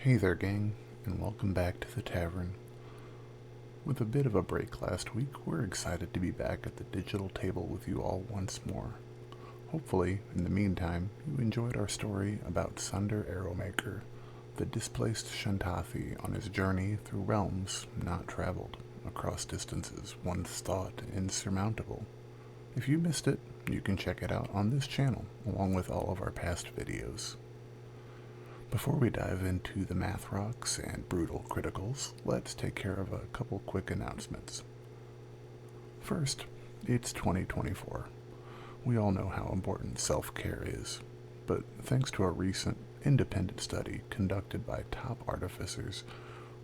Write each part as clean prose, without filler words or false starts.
Hey there, gang, and welcome back to the tavern. With a bit of a break last week, we're excited to be back at the digital table with you all once more. Hopefully, in the meantime, you enjoyed our story about Sunder Arrowmaker, the displaced Shantathi on his journey through realms not traveled, across distances once thought insurmountable. If you missed it, you can check it out on this channel, along with all of our past videos. Before we dive into the math rocks and brutal criticals, let's take care of a couple quick announcements. First, it's 2024. We all know how important self-care is, but thanks to a recent independent study conducted by top artificers,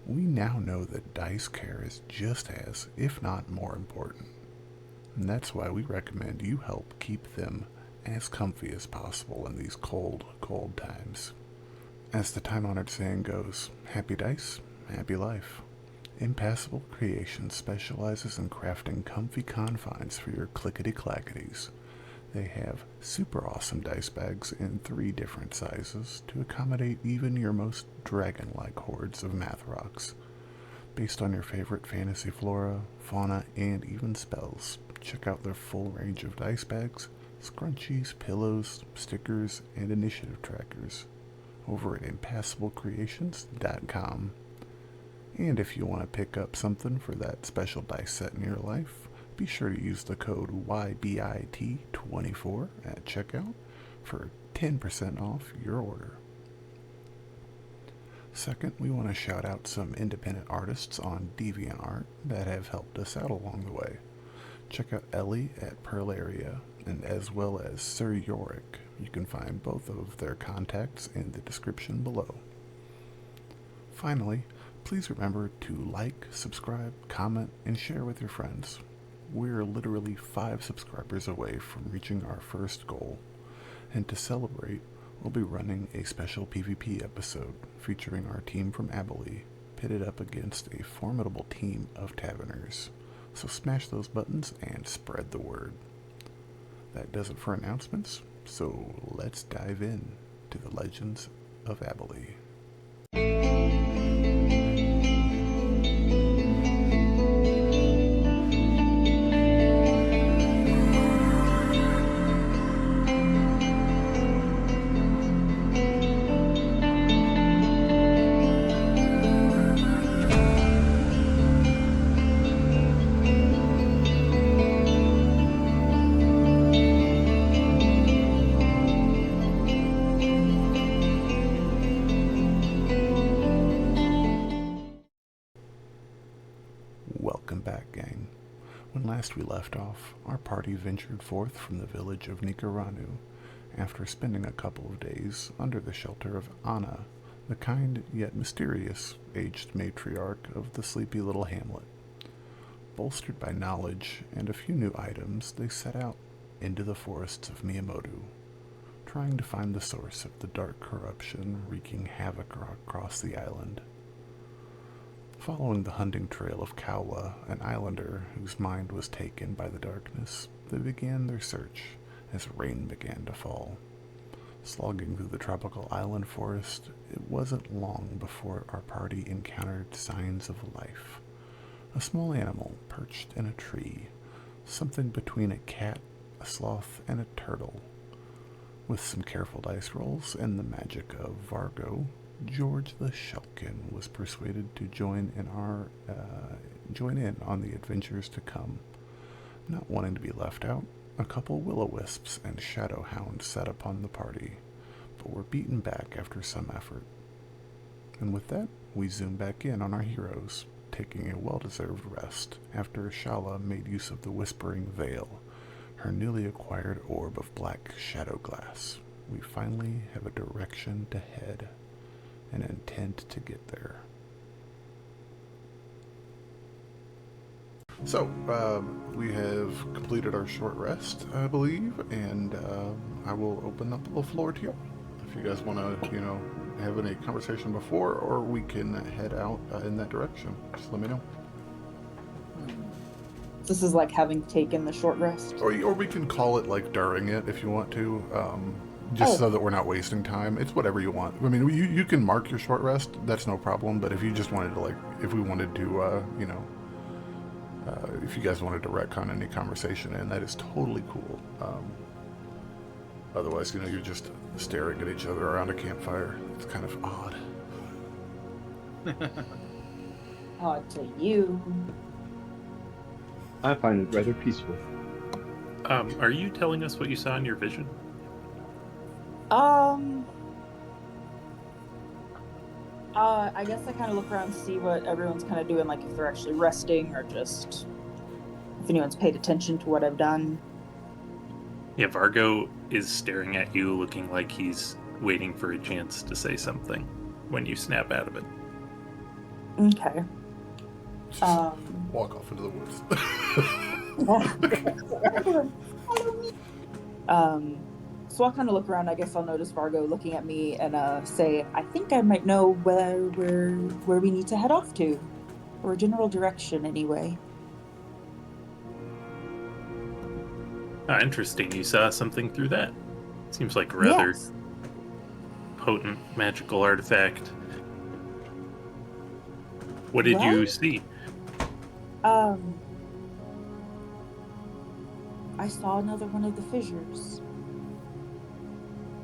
we now know that dice care is just as, if not more important. And that's why we recommend you help keep them as comfy as possible in these cold, cold times. As the time-honored saying goes, happy dice, happy life. Impassible Creations specializes in crafting comfy confines for your clickety-clackities. They have super awesome dice bags in 3 different sizes to accommodate even your most dragon-like hordes of math rocks. Based on your favorite fantasy flora, fauna, and even spells, check out their full range of dice bags, scrunchies, pillows, stickers, and initiative trackers over at impassiblecreations.com. And if you want to pick up something for that special dice set in your life, be sure to use the code YBIT24 at checkout for 10% off your order. Second, we want to shout out some independent artists on DeviantArt that have helped us out along the way. Check out Ellie at Perlaria, and as well as SirYorrick. You can find both of their contacts in the description below. Finally, please remember to like, subscribe, comment, and share with your friends. We're literally 5 subscribers away from reaching our first goal, and to celebrate, we'll be running a special PvP episode featuring our team from Abhaile, pitted up against a formidable team of taverners. So smash those buttons and spread the word. That does it for announcements, so let's dive in to the Legends of Abhaile. Welcome back, gang. When last we left off, our party ventured forth from the village of Nikaranu after spending a couple of days under the shelter of Anna, the kind yet mysterious aged matriarch of the sleepy little hamlet. Bolstered by knowledge and a few new items, they set out into the forests of Mea'motu, trying to find the source of the dark corruption wreaking havoc across the island. Following the hunting trail of Shalla, an islander whose mind was taken by the darkness, they began their search as rain began to fall. Slogging through the tropical island forest, it wasn't long before our party encountered signs of life. A small animal perched in a tree, something between a cat, a sloth, and a turtle. With some careful dice rolls and the magic of Vargo, George the Shulkin was persuaded to join in on the adventures to come. Not wanting to be left out, a couple will-o-wisps and shadow hounds set upon the party, but were beaten back after some effort. And with that, we zoom back in on our heroes, taking a well-deserved rest after Shalla made use of the Whispering Vale, her newly acquired orb of black shadow glass. We finally have a direction to head. An intent to get there. So, we have completed our short rest, I believe, and I will open up the floor to you. If you guys want to, have any conversation before, or we can head out in that direction. Just let me know. This is like having taken the short rest. Or we can call it like during it if you want to. just so that we're not wasting time. It's whatever you want. I mean, you can mark your short rest. That's no problem. But if you just wanted to, like, if we wanted to, if you guys wanted to retcon any conversation, and that is totally cool. Otherwise, you're just staring at each other around a campfire. It's kind of odd. Odd to you. I find it rather peaceful. Are you telling us what you saw in your vision? I guess I kind of look around and see what everyone's kind of doing, like if they're actually resting or just if anyone's paid attention to what I've done. Yeah, Vargo is staring at you, looking like he's waiting for a chance to say something when you snap out of it. Okay. Walk off into the woods. So I'll kind of look around. I guess I'll notice Vargo looking at me and say, I think I might know where we need to head off to, or a general direction anyway. Interesting. You saw something through that. Seems like a rather Yes. potent magical artifact. What did you see? I saw another one of the fissures.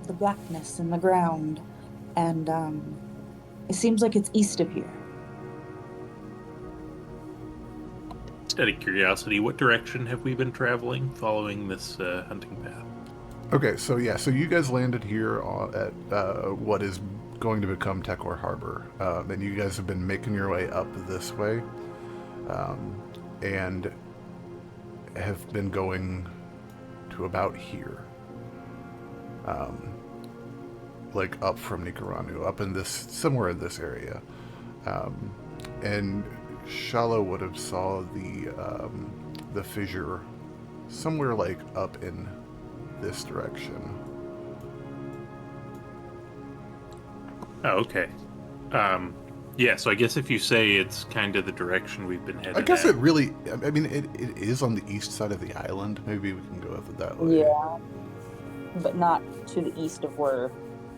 The blackness in the ground. And it seems like it's east of here. Just out of curiosity, what direction have we been traveling following this hunting path? Okay, so you guys landed here at what is going to become Tekor Harbor, and you guys have been making your way up this way, and have been going to about here, like up from Nicaranu, up in this, somewhere in this area, and Shalla would have saw the fissure somewhere like up in this direction. Oh, okay. Yeah, so I guess if you say it's kind of the direction we've been headed I guess at. it really, I mean, it is on the east side of the island. Maybe we can go with it that way. Yeah. But not to the east of where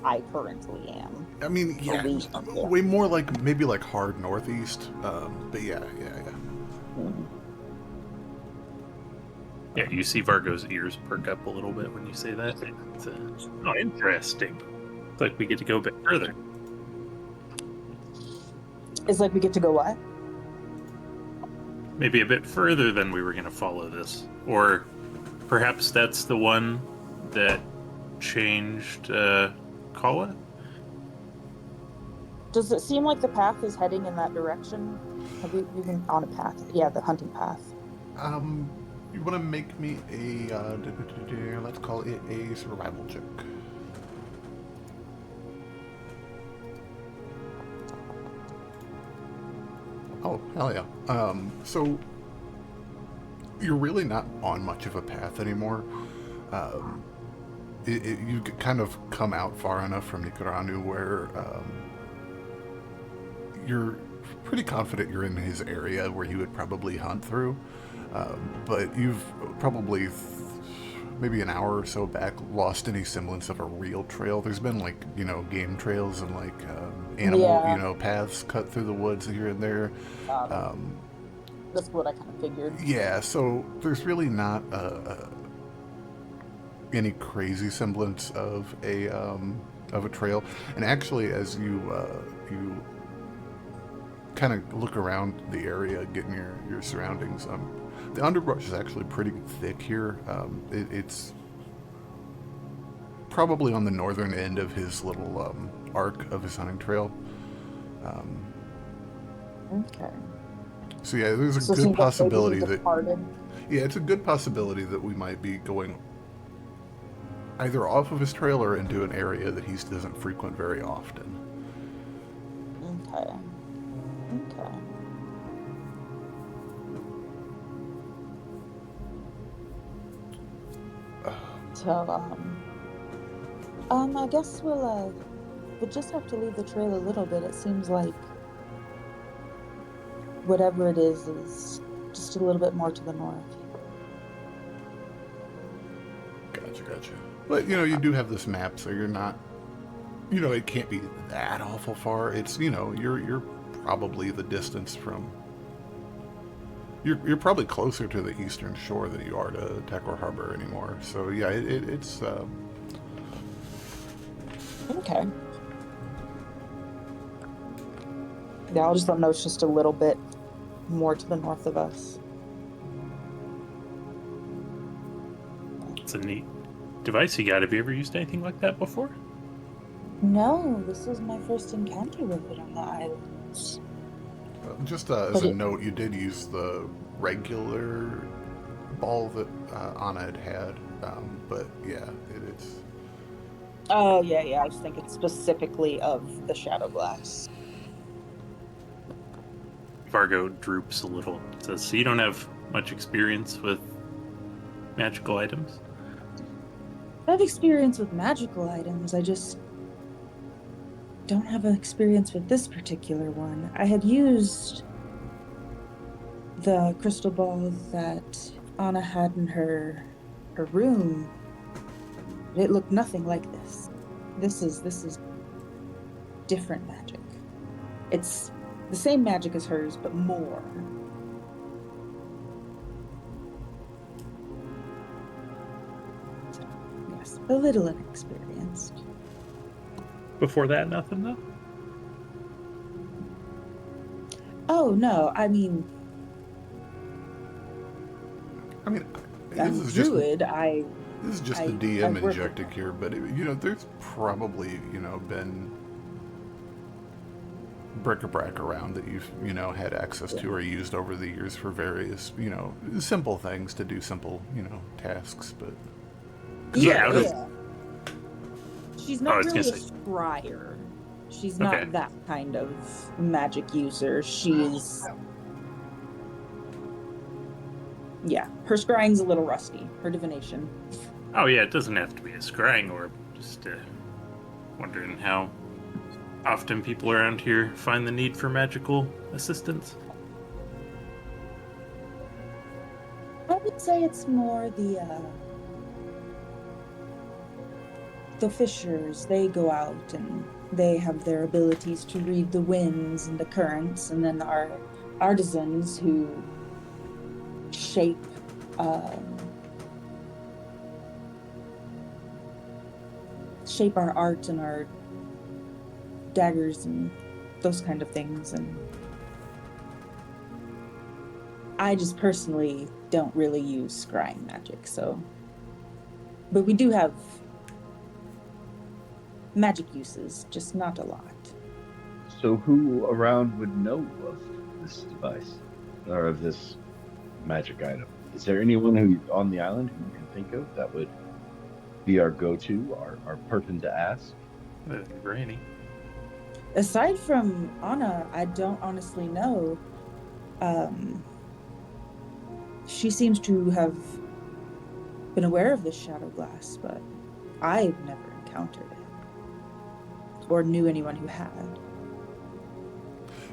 I currently am. I mean, yeah, way more like, maybe like hard northeast. But yeah. Mm-hmm. Yeah, you see Vargo's ears perk up a little bit when you say that. It's, oh, interesting. It's like we get to go a bit further. It's like we get to go what? Maybe a bit further than we were going to follow this. Or perhaps that's the one that changed Kala? Does it seem like the path is heading in that direction? Have we been on a path? Yeah, the hunting path. You want to make me a, let's call it a survival check. Oh, hell yeah. So, you're really not on much of a path anymore. You kind of come out far enough from Nicaranu where you're pretty confident you're in his area where you would probably hunt through. But you've probably maybe an hour or so back lost any semblance of a real trail. There's been like, game trails and like animal, paths cut through the woods here and there. That's what I kind of figured. Yeah, so there's really not any crazy semblance of a trail. And actually, as you kind of look around the area, getting your surroundings, the underbrush is actually pretty thick here. It's probably on the northern end of his little arc of his hunting trail. Okay. So yeah, there's a good possibility that departed. Yeah, it's a good possibility that we might be going either off of his trail or into an area that he doesn't frequent very often. Okay. So, I guess we'll just have to leave the trail a little bit. It seems like whatever it is just a little bit more to the north. Gotcha. But, you do have this map, so you're not, it can't be that awful far. It's, you're probably the distance from, you're probably closer to the eastern shore than you are to Tekor Harbor anymore. So, yeah, it's, Okay. Yeah, I'll just let them know it's just a little bit more to the north of us. It's a neat device you got. Have you ever used anything like that before? No, this is my first encounter with it on the islands. just as a note, you did use the regular ball that Anna had. But, yeah, it's... Oh, yeah, I was thinking specifically of the Shadow Glass. Vargo droops a little. Says, so you don't have much experience with magical items? I have experience with magical items, I just don't have an experience with this particular one. I had used the crystal ball that Anna had in her room. It looked nothing like this. This is different magic. It's the same magic as hers, but more. So, yes, a little inexperienced. Before that, nothing, though? Oh, no, I mean, this I'm is druid, This is just the DM injecting here, but, there's probably, been bric-a-brac around that you've, had access to or used over the years for various, simple things to do simple, tasks, but... Yeah. She's not really a scryer. She's not that kind of magic user. She's... Yeah, her scrying's a little rusty. Her divination. Oh, yeah, it doesn't have to be a scrying orb. Just wondering how often people around here find the need for magical assistance. I would say it's more the fishers. They go out and they have their abilities to read the winds and the currents, and then our artisans who shape our art and our daggers and those kind of things. And I just personally don't really use scrying magic, so... But we do have magic uses, just not a lot. So who around would know of this device? Or of this magic item? Is there anyone who on the island who you can think of that would be our go-to, our person to ask? Rainy. Aside from Anna, I don't honestly know. She seems to have been aware of this shadow glass, but I've never encountered it or knew anyone who had.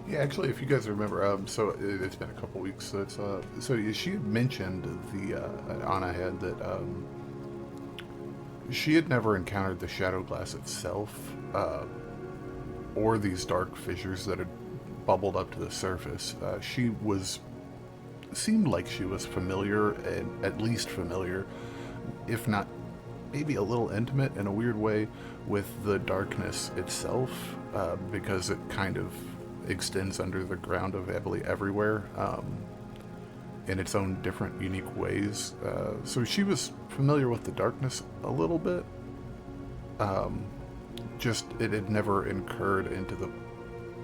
Yeah, actually, if you guys remember, so it's been a couple weeks. So it's so she had mentioned Anna had that she had never encountered the shadow glass itself, or these dark fissures that had bubbled up to the surface. She seemed like she was familiar, and at least familiar, if not maybe a little intimate in a weird way, with the darkness itself, because it kind of extends under the ground of Abhaile everywhere, in its own different, unique ways. So she was familiar with the darkness a little bit. Just it had never incurred into the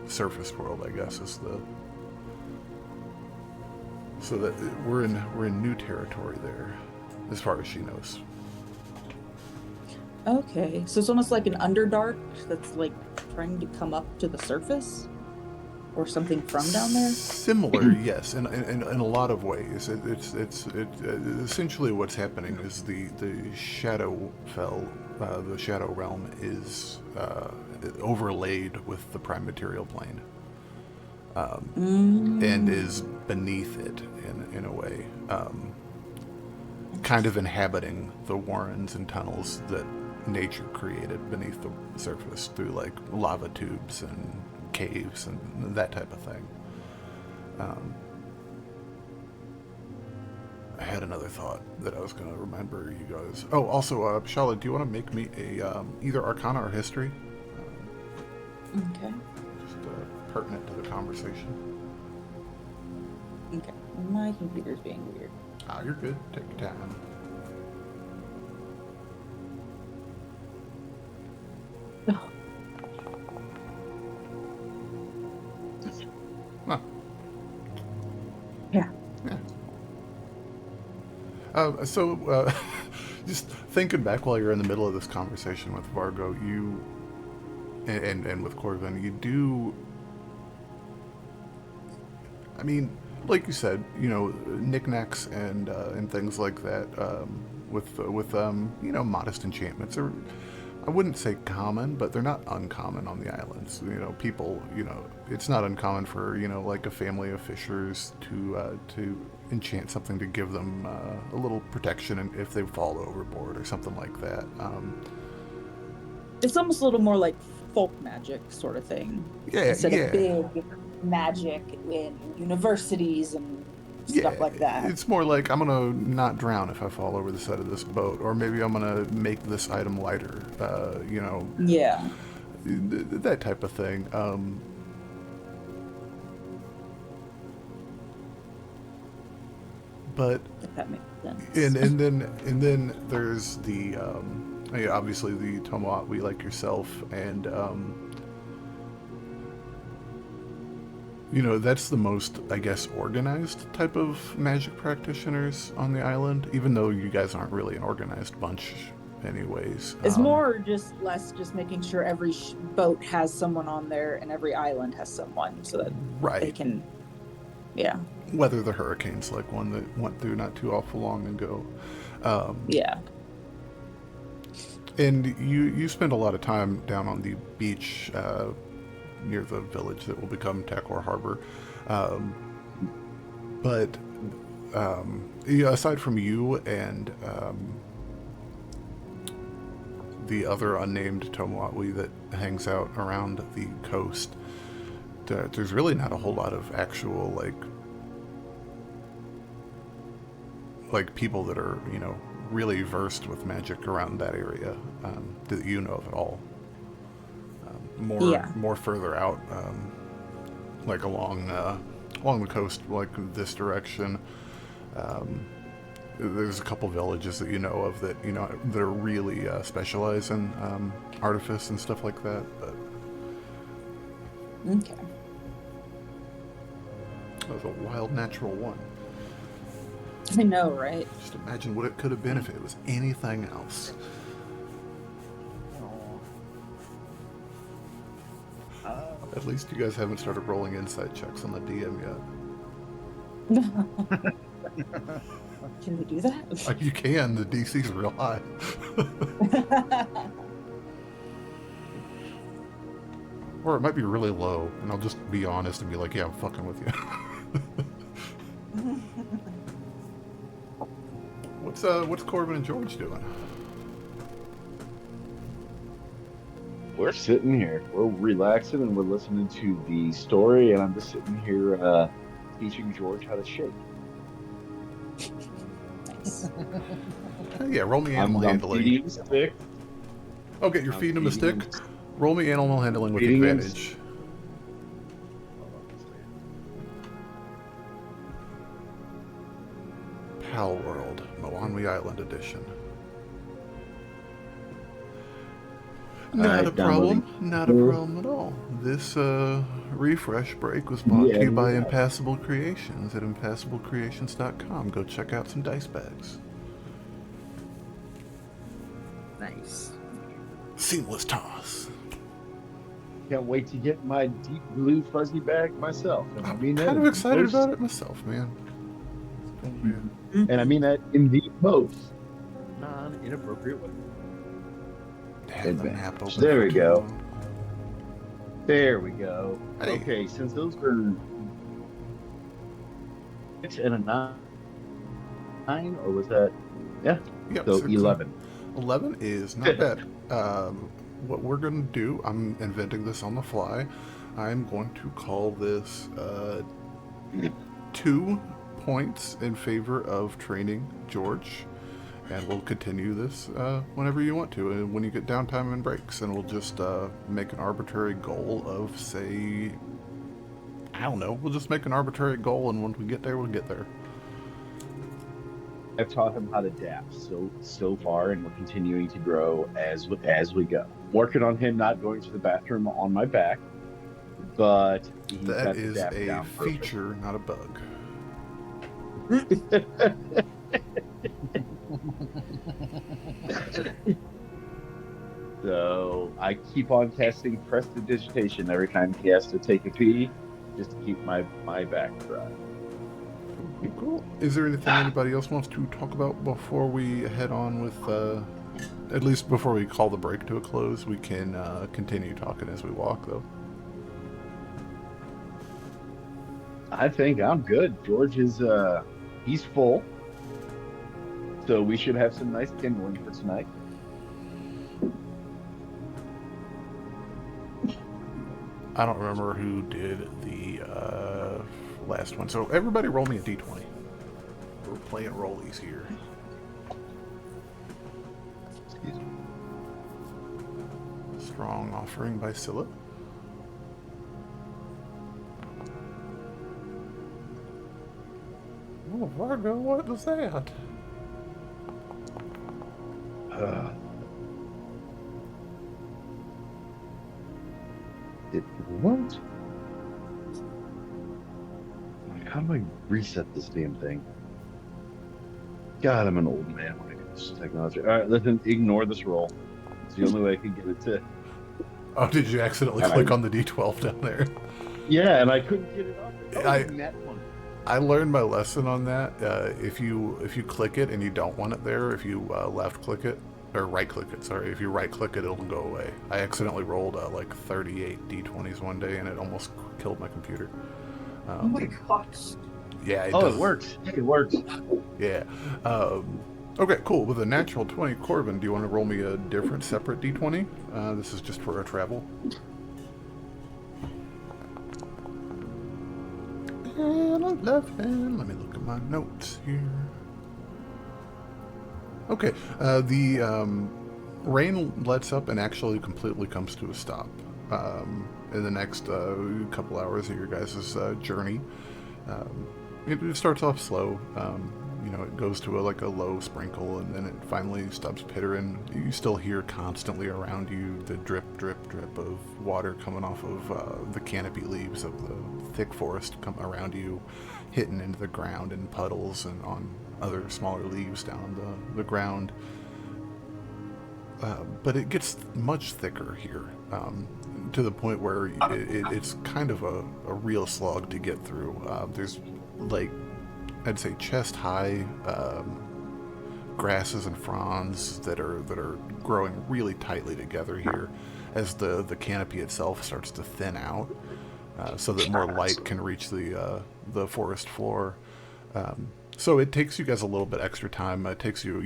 surface world, I guess, is the... So that we're in new territory there, as far as she knows. Okay, so it's almost like an underdark that's like trying to come up to the surface, or something from down there. Similar, yes, in a lot of ways. It's essentially what's happening is the Shadowfell, the Shadow Realm is overlaid with the Prime Material Plane. And is beneath it in a way. kind of inhabiting the warrens and tunnels that nature created beneath the surface through like lava tubes and caves and that type of thing. I had another thought that I was going to remember you guys. Oh, also, Shalla, do you want to make me a either Arcana or History? Okay. Just pertinent to the conversation. Okay. My computer's being weird. Ah, you're good. Take your time. Huh. Yeah. So, just thinking back while you're in the middle of this conversation with Vargo, you and with Corvin, you do. I mean, like you said, knickknacks and things like that. With modest enchantments are, I wouldn't say common, but they're not uncommon on the islands. People, it's not uncommon for like a family of fishers to enchant something to give them a little protection if they fall overboard or something like that. It's almost a little more like folk magic sort of thing. Yeah, instead yeah. of big magic in universities and stuff like that. It's more like I'm gonna not drown if I fall over the side of this boat, or maybe I'm gonna make this item lighter. Yeah. That type of thing. But If that makes sense. and then there's the obviously the Tomoatwi like yourself, and that's the most, I guess, organized type of magic practitioners on the island, even though you guys aren't really an organized bunch anyways. It's more just less just making sure every boat has someone on there and every island has someone so that they can, weather the hurricanes like one that went through not too awful long ago. And you spend a lot of time down on the beach near the village that will become Takor Harbor. But aside from you and the other unnamed Tomoatwi that hangs out around the coast, there's really not a whole lot of actual like people that are really versed with magic around that area that you know of at all. More further out, like along the coast, like this direction. There's a couple villages that you know of that that are really specialize in artifice and stuff like that. But okay, that was a wild natural one. I know, right? Just imagine what it could have been if it was anything else. At least you guys haven't started rolling insight checks on the DM yet. Can we do that? You can. The DC's real high. Or it might be really low, and I'll just be honest and be like, yeah, I'm fucking with you. What's Corvin and George doing? We're sitting here, we're relaxing, and we're listening to the story, and I'm just sitting here teaching George how to shake. Nice. Yeah, roll me animal handling. Feeding him a stick. Okay, you're feeding him a stick? Roll me animal handling with advantage. Pal World, Moanwi Island Edition. Not a problem. Not a problem at all. This refresh break was brought to you by Impassible Creations at impassiblecreations.com. Go check out some dice bags. Nice. Seamless toss. Can't wait to get my deep blue fuzzy bag myself. And I'm kind of excited about it myself, man. And I mean that in the most non-inappropriate way. There we go. There we go. Hey. Okay, since those were 6 and a 9, or was that Yeah. Yep, So 16. 11. 11 is not bad. What we're going to do, I'm inventing this on the fly. I'm going to call this 2 points in favor of training George. And we'll continue this whenever you want to, and when you get downtime and breaks. And we'll just make an arbitrary goal of, say, I don't know. We'll just make an arbitrary goal, and when we get there, we'll get there. I've taught him how to dash so far, and we're continuing to grow as we go. Working on him not going to the bathroom on my back, but he's That got the is dap a down perfect. feature, not a bug. So I keep on casting prestidigitation every time he has to take a pee, just to keep my back dry. Cool. Is there anything anybody else wants to talk about before we head on with, at least before we call the break to a close? We can continue talking as we walk, though. I think I'm good. George is he's full, so we should have some nice kindling for tonight. I don't remember who did the last one. So everybody roll me a d20. We're playing rollies here. Excuse me. Strong offering by Scylla. Oh, Vargo, what was that? What? How do I reset this damn thing? God, I'm an old man when it comes to technology. All right, listen, ignore this roll. It's the only way I can get it to. Oh, did you accidentally click on the d12 down there? Yeah, and I couldn't get it off. I learned my lesson on that. If you click it and you don't want it there, if you left click it, or right click it, sorry, if you right click it, it'll go away. I accidentally rolled like 38 d20s one day, and it almost killed my computer. Oh my gosh. Yeah, it works. It works. Yeah. Okay, cool. With a natural 20, Corvin, do you want to roll me a different, separate d20? This is just for our travel. And 11. Let me look at my notes here. Okay, the rain lets up and actually completely comes to a stop in the next couple hours of your guys' journey. It starts off slow. It goes to a low sprinkle, and then it finally stops pittering. You still hear constantly around you the drip, drip, drip of water coming off of the canopy leaves of the thick forest come around you, hitting into the ground in puddles and on other smaller leaves down the ground. But it gets much thicker here, to the point where it's kind of a real slog to get through. There's I'd say chest high grasses and fronds that are growing really tightly together here as the canopy itself starts to thin out, so that more light can reach the forest floor. So it takes you guys a little bit extra time. It takes you,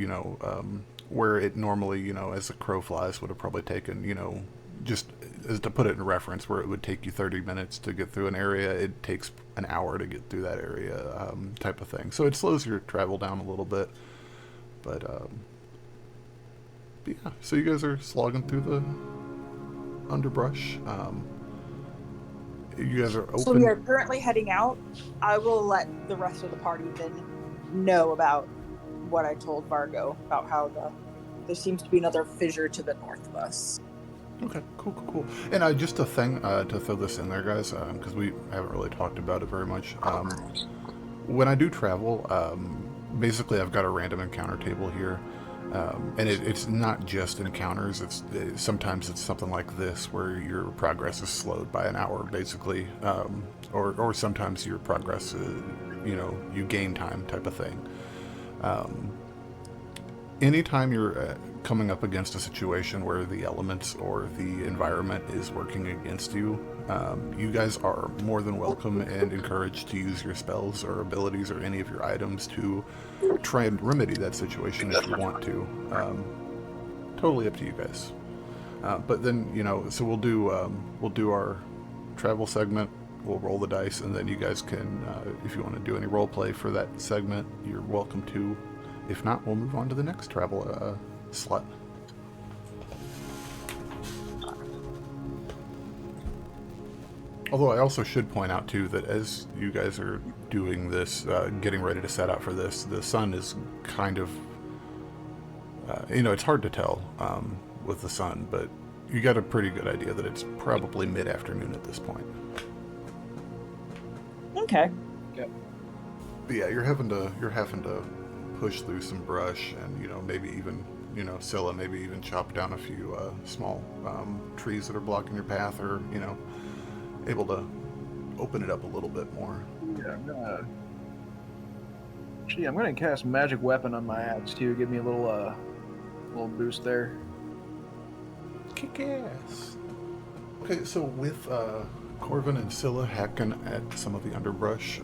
where it normally, as a crow flies, would have probably taken, just as to put it in reference, where it would take you 30 minutes to get through an area, it takes an hour to get through that area, type of thing. So it slows your travel down a little bit. But yeah, so you guys are slogging through the underbrush. You guys are open. So we are currently heading out. I will let the rest of the party then know about what I told Vargo about how there seems to be another fissure to the north of us. Okay, cool. And just a thing to throw this in there, guys, because we haven't really talked about it very much. When I do travel, basically I've got a random encounter table here. And it's not just encounters. Sometimes it's something like this, where your progress is slowed by an hour, basically, or sometimes your progress, you gain time, type of thing. Anytime you're coming up against a situation where the elements or the environment is working against you, you guys are more than welcome and encouraged to use your spells or abilities or any of your items to try and remedy that situation if you want to. Totally up to you guys. But then, so we'll do our travel segment. We'll roll the dice, and then you guys can, if you want to do any role play for that segment, you're welcome to. If not, we'll move on to the next travel slot. Although I also should point out, too, that as you guys are doing this, getting ready to set out for this, the sun is kind of, it's hard to tell with the sun, but you got a pretty good idea that it's probably mid-afternoon at this point. Okay. Yep. But yeah, you're having to push through some brush, and maybe even Scylla maybe even chop down a few small trees that are blocking your path, or able to open it up a little bit more. Yeah, I'm gonna cast Magic Weapon on my axe too. Give me a little boost there. Kick ass. Okay, so with Corvin and Scylla hacking at some of the underbrush,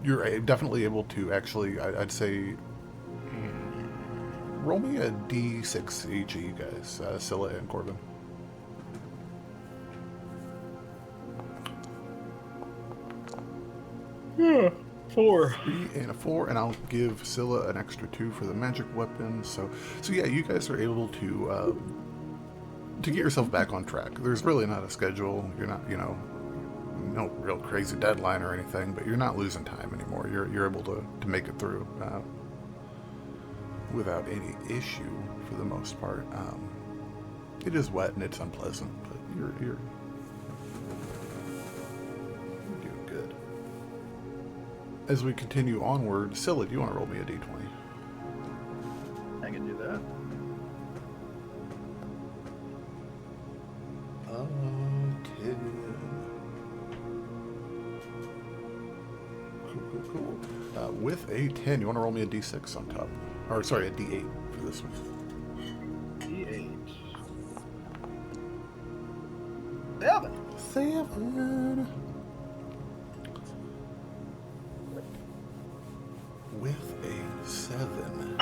you're definitely able to actually, I'd say, roll me a d6 each of you guys, Scylla and Corvin. Yeah, 4. 3 and a 4, and I'll give Scylla an extra 2 for the magic weapon. So yeah, you guys are able to get yourself back on track. There's really not a schedule. You're not, no real crazy deadline or anything, but you're not losing time anymore. You're able to make it through without any issue for the most part. It is wet and it's unpleasant, but you're doing good. As we continue onward, Scylla, do you want to roll me a d20? I can do that. 10. Cool. With a 10, you want to roll me a d6 on top? Or, sorry, a d8 for this one. D8. 7. With a 7,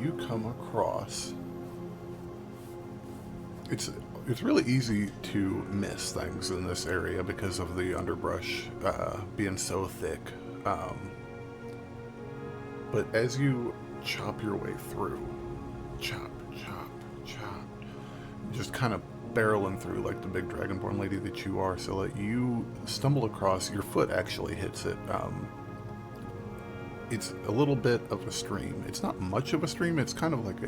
you come across... It's really easy to miss things in this area because of the underbrush being so thick. But as you chop your way through, chop, just kind of barreling through like the big dragonborn lady that you are, Scylla, you stumble across, your foot actually hits it. It's a little bit of a stream. It's not much of a stream, it's kind of like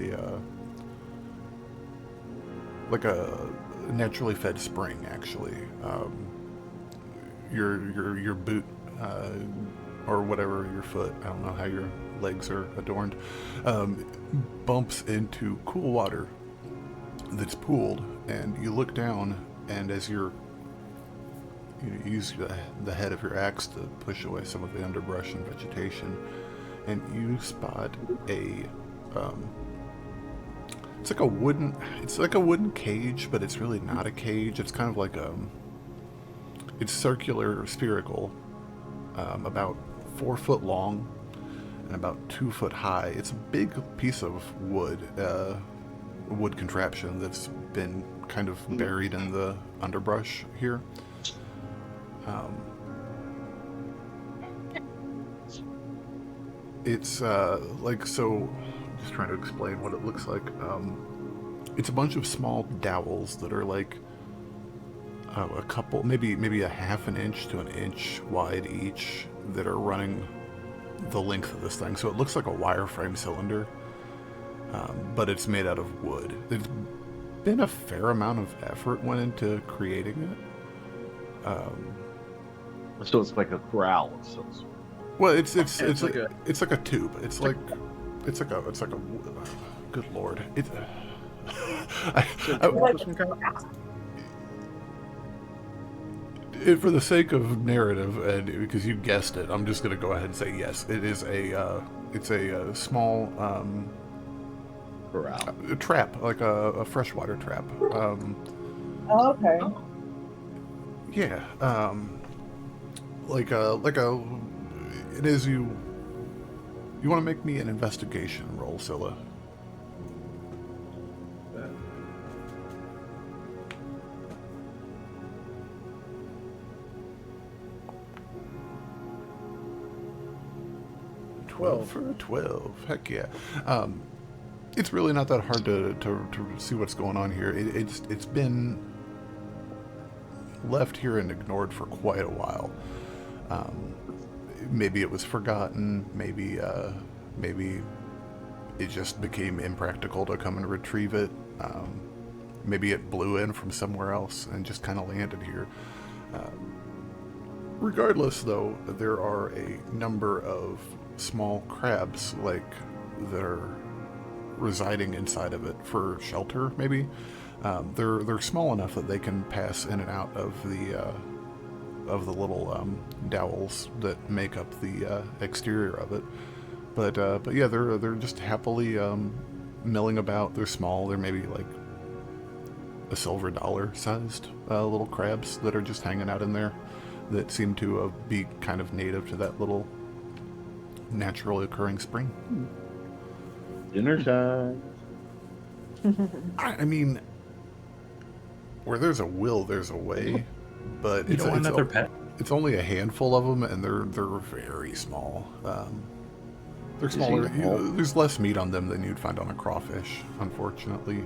a naturally fed spring, actually. Your boot, or whatever, your foot, I don't know how your legs are adorned, bumps into cool water that's pooled, and you look down, and as you use the head of your axe to push away some of the underbrush and vegetation, and you spot a it's like a wooden cage, but it's really not a cage. It's kind of like it's circular, spherical, about 4 foot long and about 2 foot high. It's a big piece of wood, a wood contraption that's been kind of buried in the underbrush here. It's like, so just trying to explain what it looks like. It's a bunch of small dowels that are like a couple, maybe a half an inch to an inch wide each, that are running the length of this thing. So it looks like a wireframe cylinder, but it's made out of wood. There's been a fair amount of effort went into creating it. So it's like a corral of some sort. Well, it's like a tube. It's like a good lord. For the sake of narrative, and because you guessed it, I'm just going to go ahead and say yes. It is it's a small corral. A trap, like a freshwater trap. Okay. Yeah. It is you. You want to make me an investigation roll, Scylla? For a 12. Heck yeah. It's really not that hard to see what's going on here. It's been left here and ignored for quite a while. Maybe it was forgotten. Maybe it just became impractical to come and retrieve it. Maybe it blew in from somewhere else and just kind of landed here. Regardless, though, there are a number of small crabs that are residing inside of it for shelter. Maybe they're small enough that they can pass in and out of the little dowels that make up the exterior of it. But yeah, they're just happily milling about. They're small. They're maybe like a silver dollar sized little crabs that are just hanging out in there, that seem to be kind of native to that little naturally occurring spring. Dinner time. I mean, where there's a will, there's a way. But You don't want another pet? It's only a handful of them, and they're very small. They're smaller. There's less meat on them than you'd find on a crawfish, unfortunately.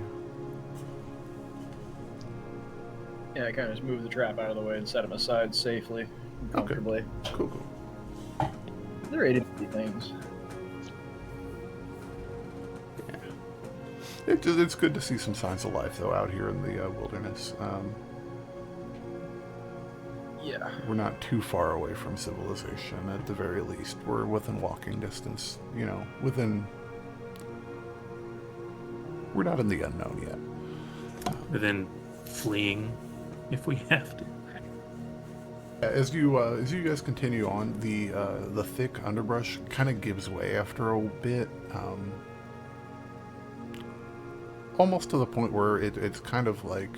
Yeah, I kind of just move the trap out of the way and set them aside safely and comfortably. Okay. Cool. They're itty-bitty things. Yeah. It's good to see some signs of life, though, out here in the wilderness. Yeah. We're not too far away from civilization, at the very least. We're within walking distance, We're not in the unknown yet. Within fleeing, if we have to. As you guys continue on, the thick underbrush kind of gives way after a bit, almost to the point where it's kind of like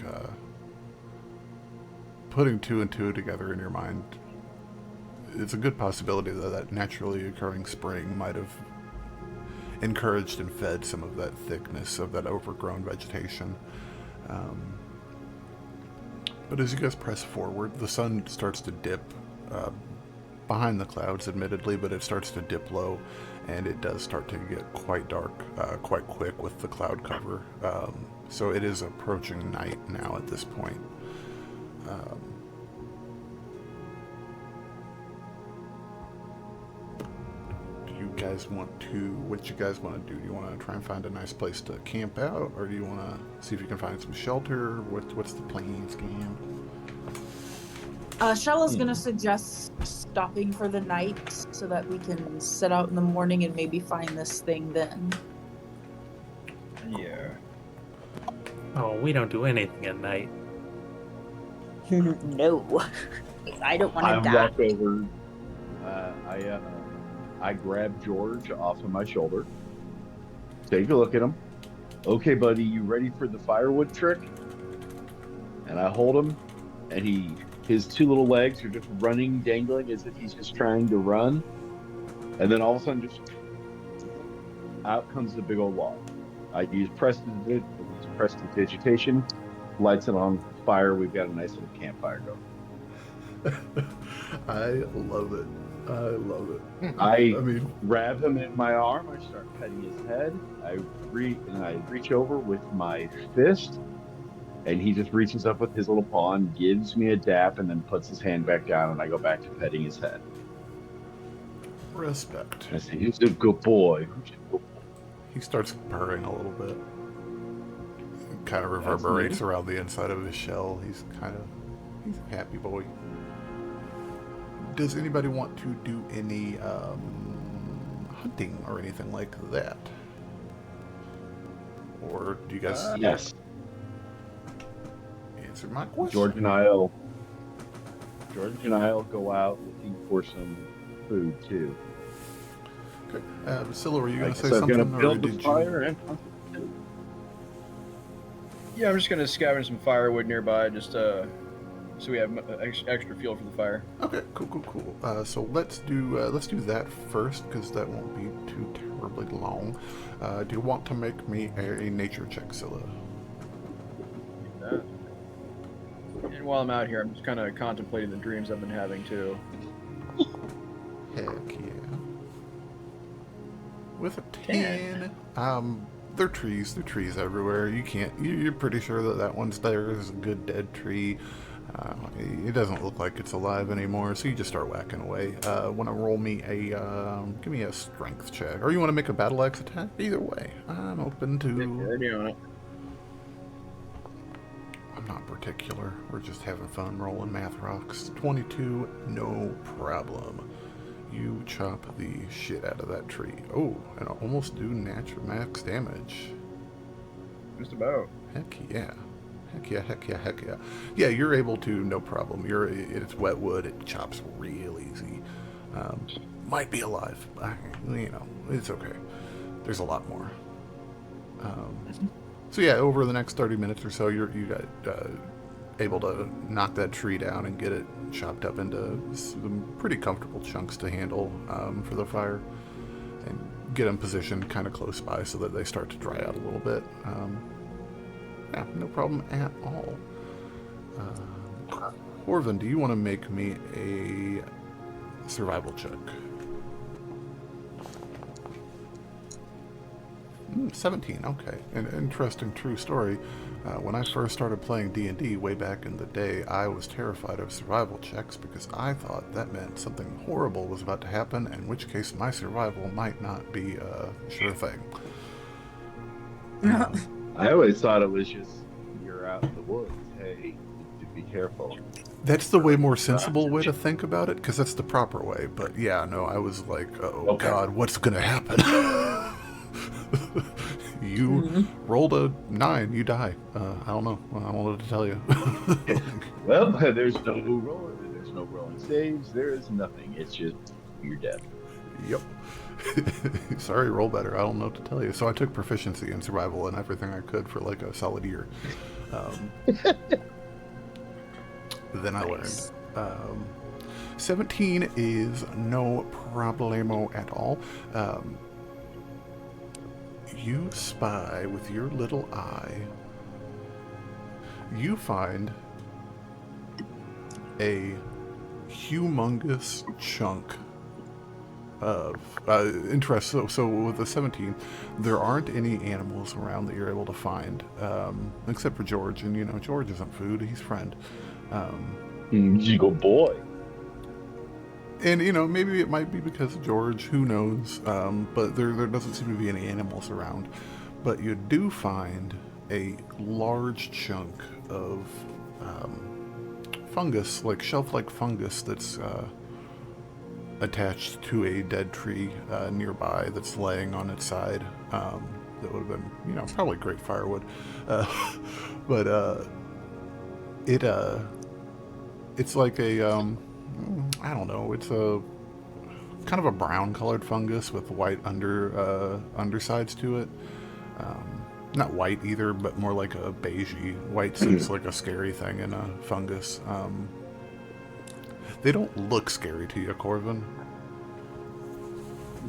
putting two and two together in your mind. It's a good possibility that naturally occurring spring might have encouraged and fed some of that thickness of that overgrown vegetation. But as you guys press forward, the sun starts to dip behind the clouds, admittedly, but it starts to dip low, and it does start to get quite dark quite quick with the cloud cover. So it is approaching night now at this point. What you guys want to do? Do you want to try and find a nice place to camp out, or do you want to see if you can find some shelter? What's the plan, Scam? Shalla's gonna suggest stopping for the night so that we can set out in the morning and maybe find this thing then. Yeah. Oh, we don't do anything at night. No. I don't want to die. I walk over. I grab George off of my shoulder. Take a look at him. Okay, buddy, you ready for the firewood trick? And I hold him, and his two little legs are just running, dangling as if he's just trying to run. And then all of a sudden, just out comes the big old log. I use prestidigitation, lights it on fire. We've got a nice little campfire going. I love it. I grab him in my arm. I start petting his head. I reach over with my fist, and he just reaches up with his little paw and gives me a dap, and then puts his hand back down, and I go back to petting his head. Respect. I say, "He's a good boy." He starts purring a little bit. It kind of reverberates around the inside of his shell. He's a happy boy. Does anybody want to do any hunting or anything like that? Or do you guys... Yes. Answer my question. George and I'll go out looking for some food too. Okay. Scylla, were you going to say I'm something? going to build or the fire and hunt Yeah, I'm just gonna scavenge some firewood nearby, just so we have extra fuel for the fire. Okay, cool. So let's do that first, because that won't be too terribly long. Do you want to make me a nature check, Scylla? And while I'm out here, I'm just kind of contemplating the dreams I've been having too. Heck yeah. With a 10. They're trees everywhere. You're pretty sure that one's there is a good dead tree. It doesn't look like it's alive anymore, so you just start whacking away. Want to roll me give me a strength check. Or you want to make a battle axe attack? Either way, I'm open to... Already on it. I'm not particular. We're just having fun rolling math rocks. 22, no problem. You chop the shit out of that tree. Oh, and almost do natural max damage. Just about. Heck yeah. Yeah, you're able to, no problem. It's wet wood, it chops real easy. Might be alive. It's okay. There's a lot more. So yeah, over the next 30 minutes or so, you got able to knock that tree down and get it chopped up into some pretty comfortable chunks to handle for the fire, and get them positioned kind of close by so that they start to dry out a little bit. Yeah, no problem at all. Corvin, do you want to make me a survival check? 17, okay. An interesting true story. When I first started playing D&D way back in the day, I was terrified of survival checks because I thought that meant something horrible was about to happen, in which case my survival might not be a sure thing. I always thought it was just, you're out in the woods. Hey, to be careful. That's the way more sensible way to think about it, because that's the proper way. But yeah, no, I was like, oh okay. God, what's going to happen? You rolled a 9, you die. I don't know. I don't know what to tell you. Well, there's no rolling saves. There is nothing. It's just, you're dead. Yep. Sorry, roll better. I don't know what to tell you. So I took proficiency in survival and everything I could for like a solid year. Then I learned. 17 is no problemo at all. You spy with your little eye. You find a humongous chunk of interest. So with the 17, there aren't any animals around that you're able to find, except for George. And George isn't food; he's friend. Jiggle boy. And maybe it might be because of George. Who knows? But there doesn't seem to be any animals around. But you do find a large chunk of fungus, like shelf-like fungus, that's attached to a dead tree nearby that's laying on its side. That would have been, probably great firewood. But it's like a I don't know. It's a kind of a brown-colored fungus with white undersides to it. Not white either, but more like a beigey. White seems like a scary thing in a fungus. They don't look scary to you, Corvin.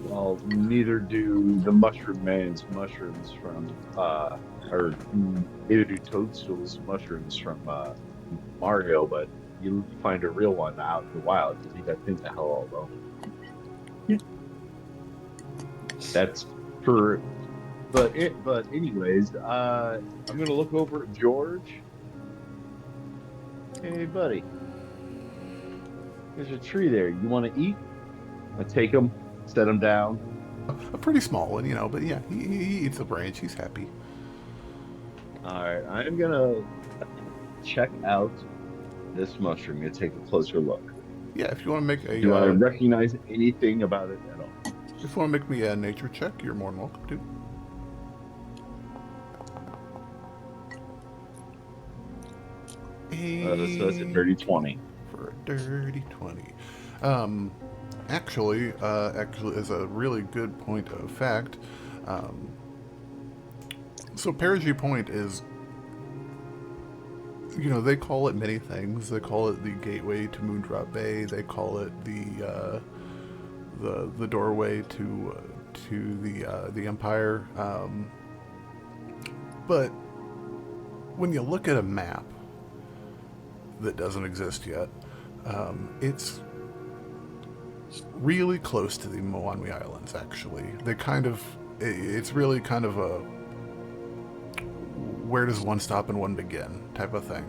Well, neither do the mushroom man's mushrooms from, or neither do Toadstool's mushrooms from Mario, but you find a real one out in the wild because he got pinned the hell all alone. That's for, but anyways, I'm gonna look over at George. Hey, buddy, there's a tree there. You want to eat? I take him, set him down. A pretty small one, but yeah, he eats a branch. He's happy. All right, I'm gonna check out this mushroom. I'm gonna take a closer look. Yeah, if you want to make a... Do I recognize anything about it at all? If you want to make me a nature check, you're more than welcome to. So that's a dirty 20. For a dirty 20. Actually is a really good point of fact. So Perigee Point is they call it many things. They call it the gateway to Moondrop Bay. They call it the doorway to the Empire. But when you look at a map that doesn't exist yet, it's really close to the Moanwi Islands. Actually, it's really kind of a where does one stop and one begin type of thing.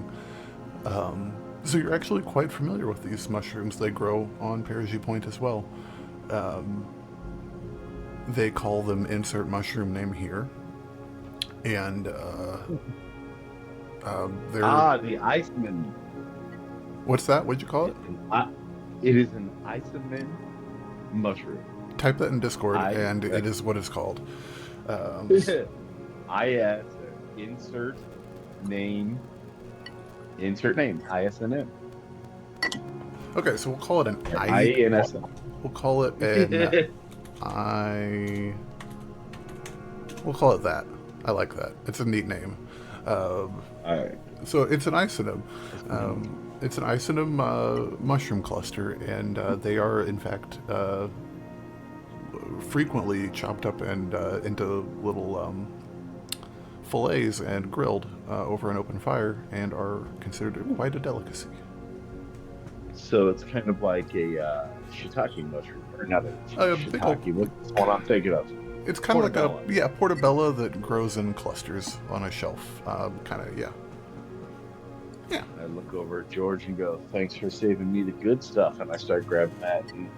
So you're actually quite familiar with these mushrooms. They grow on Perigee Point as well. They call them insert mushroom name here. And they're... the Iceman. What's that? What'd you call it? It is an Iceman mushroom. Type that in Discord, and it is what it's called. Insert name, ISNM. Okay, so we'll call it an INSM. We'll call it an We'll call it that. I like that. It's a neat name. Alright. So it's an Isonym. It's an Isonym mushroom cluster, and they are, in fact, frequently chopped up and into little fillets and grilled over an open fire, and are considered quite a delicacy. So it's kind of like a shiitake mushroom, or not a shiitake. What's what I'm thinking of? It's kind of like a portobello that grows in clusters on a shelf. Yeah. I look over at George and go, "Thanks for saving me the good stuff," and I start grabbing that, and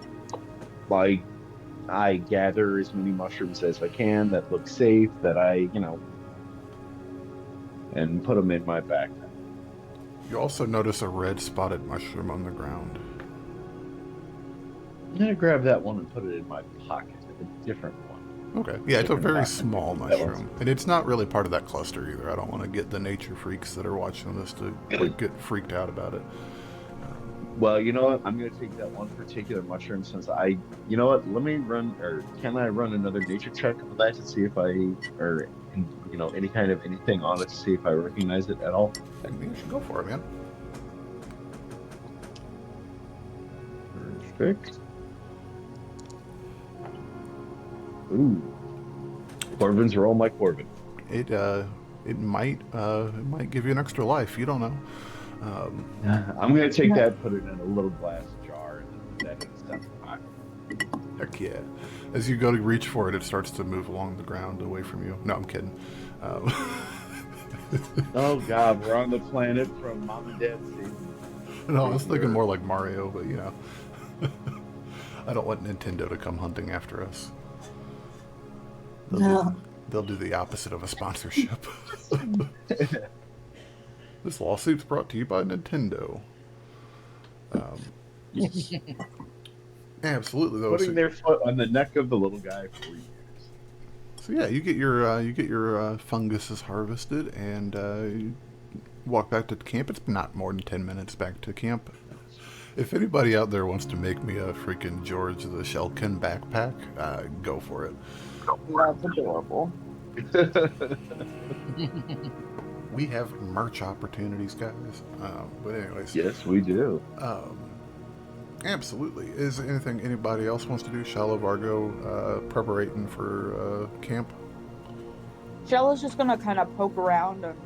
I gather as many mushrooms as I can that look safe, that I, and put them in my backpack. You also notice a red spotted mushroom on the ground. I'm gonna grab that one and put it in my pocket. A different one. Okay. Yeah, it's a very small mushroom, and it's not really part of that cluster either. I don't want to get the nature freaks that are watching this to get freaked out about it. Well, you know what? I'm going to take that one particular mushroom since let me run, or can I run another nature check on that to see if any kind of anything on it to see if I recognize it at all? I think you should go for it, man. Perfect. Ooh. Corvin's roll my Corvin. It might give you an extra life. You don't know. I'm going to take that, put it in a little glass jar, and put that in the center pocket. Heck yeah. As you go to reach for it, it starts to move along the ground away from you. No, I'm kidding. Oh, God, we're on the planet from Mom and Dad's season. No, I was thinking more like Mario, but, I don't want Nintendo to come hunting after us. They'll do the opposite of a sponsorship. This lawsuit's brought to you by Nintendo. Absolutely, though. Putting their foot on the neck of the little guy for years. So yeah, you get your funguses harvested, and you walk back to camp. It's not more than 10 minutes back to camp. If anybody out there wants to make me a freaking George the Shellkin backpack, go for it. That's adorable. We have merch opportunities, guys. But anyways. Yes, we do. Absolutely. Is there anything anybody else wants to do? Shalla, Vargo, preparating for camp? Shella's just gonna kind of poke around and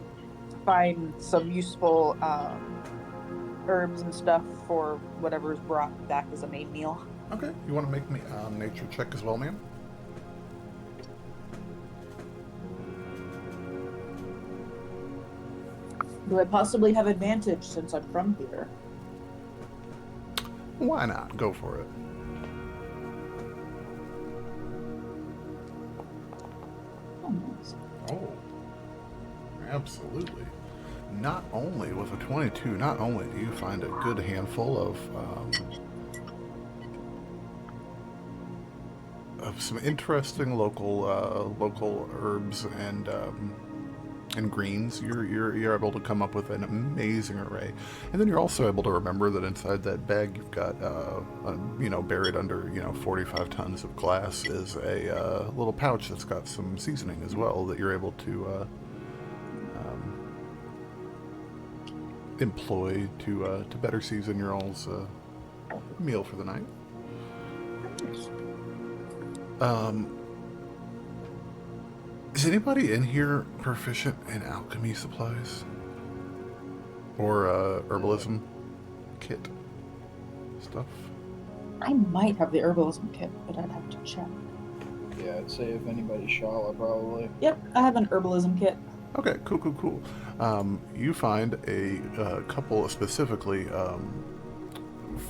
find some useful herbs and stuff for whatever's brought back as a main meal. Okay. You want to make me a nature check as well, ma'am? Do I possibly have advantage since I'm from here? Why not? Go for it. Oh, nice. Oh, absolutely. Not only with a 22, not only do you find a good handful of some interesting local herbs and greens, you're able to come up with an amazing array. And then you're also able to remember that inside that bag you've got buried under 45 tons of glass is a little pouch that's got some seasoning as well that you're able to employ to better season your all's meal for the night. Is anybody in here proficient in alchemy supplies? Or herbalism kit stuff? I might have the herbalism kit, but I'd have to check. Yeah, I'd say if anybody's Shalla, probably. Yep, I have an herbalism kit. Okay, cool. You find a couple specifically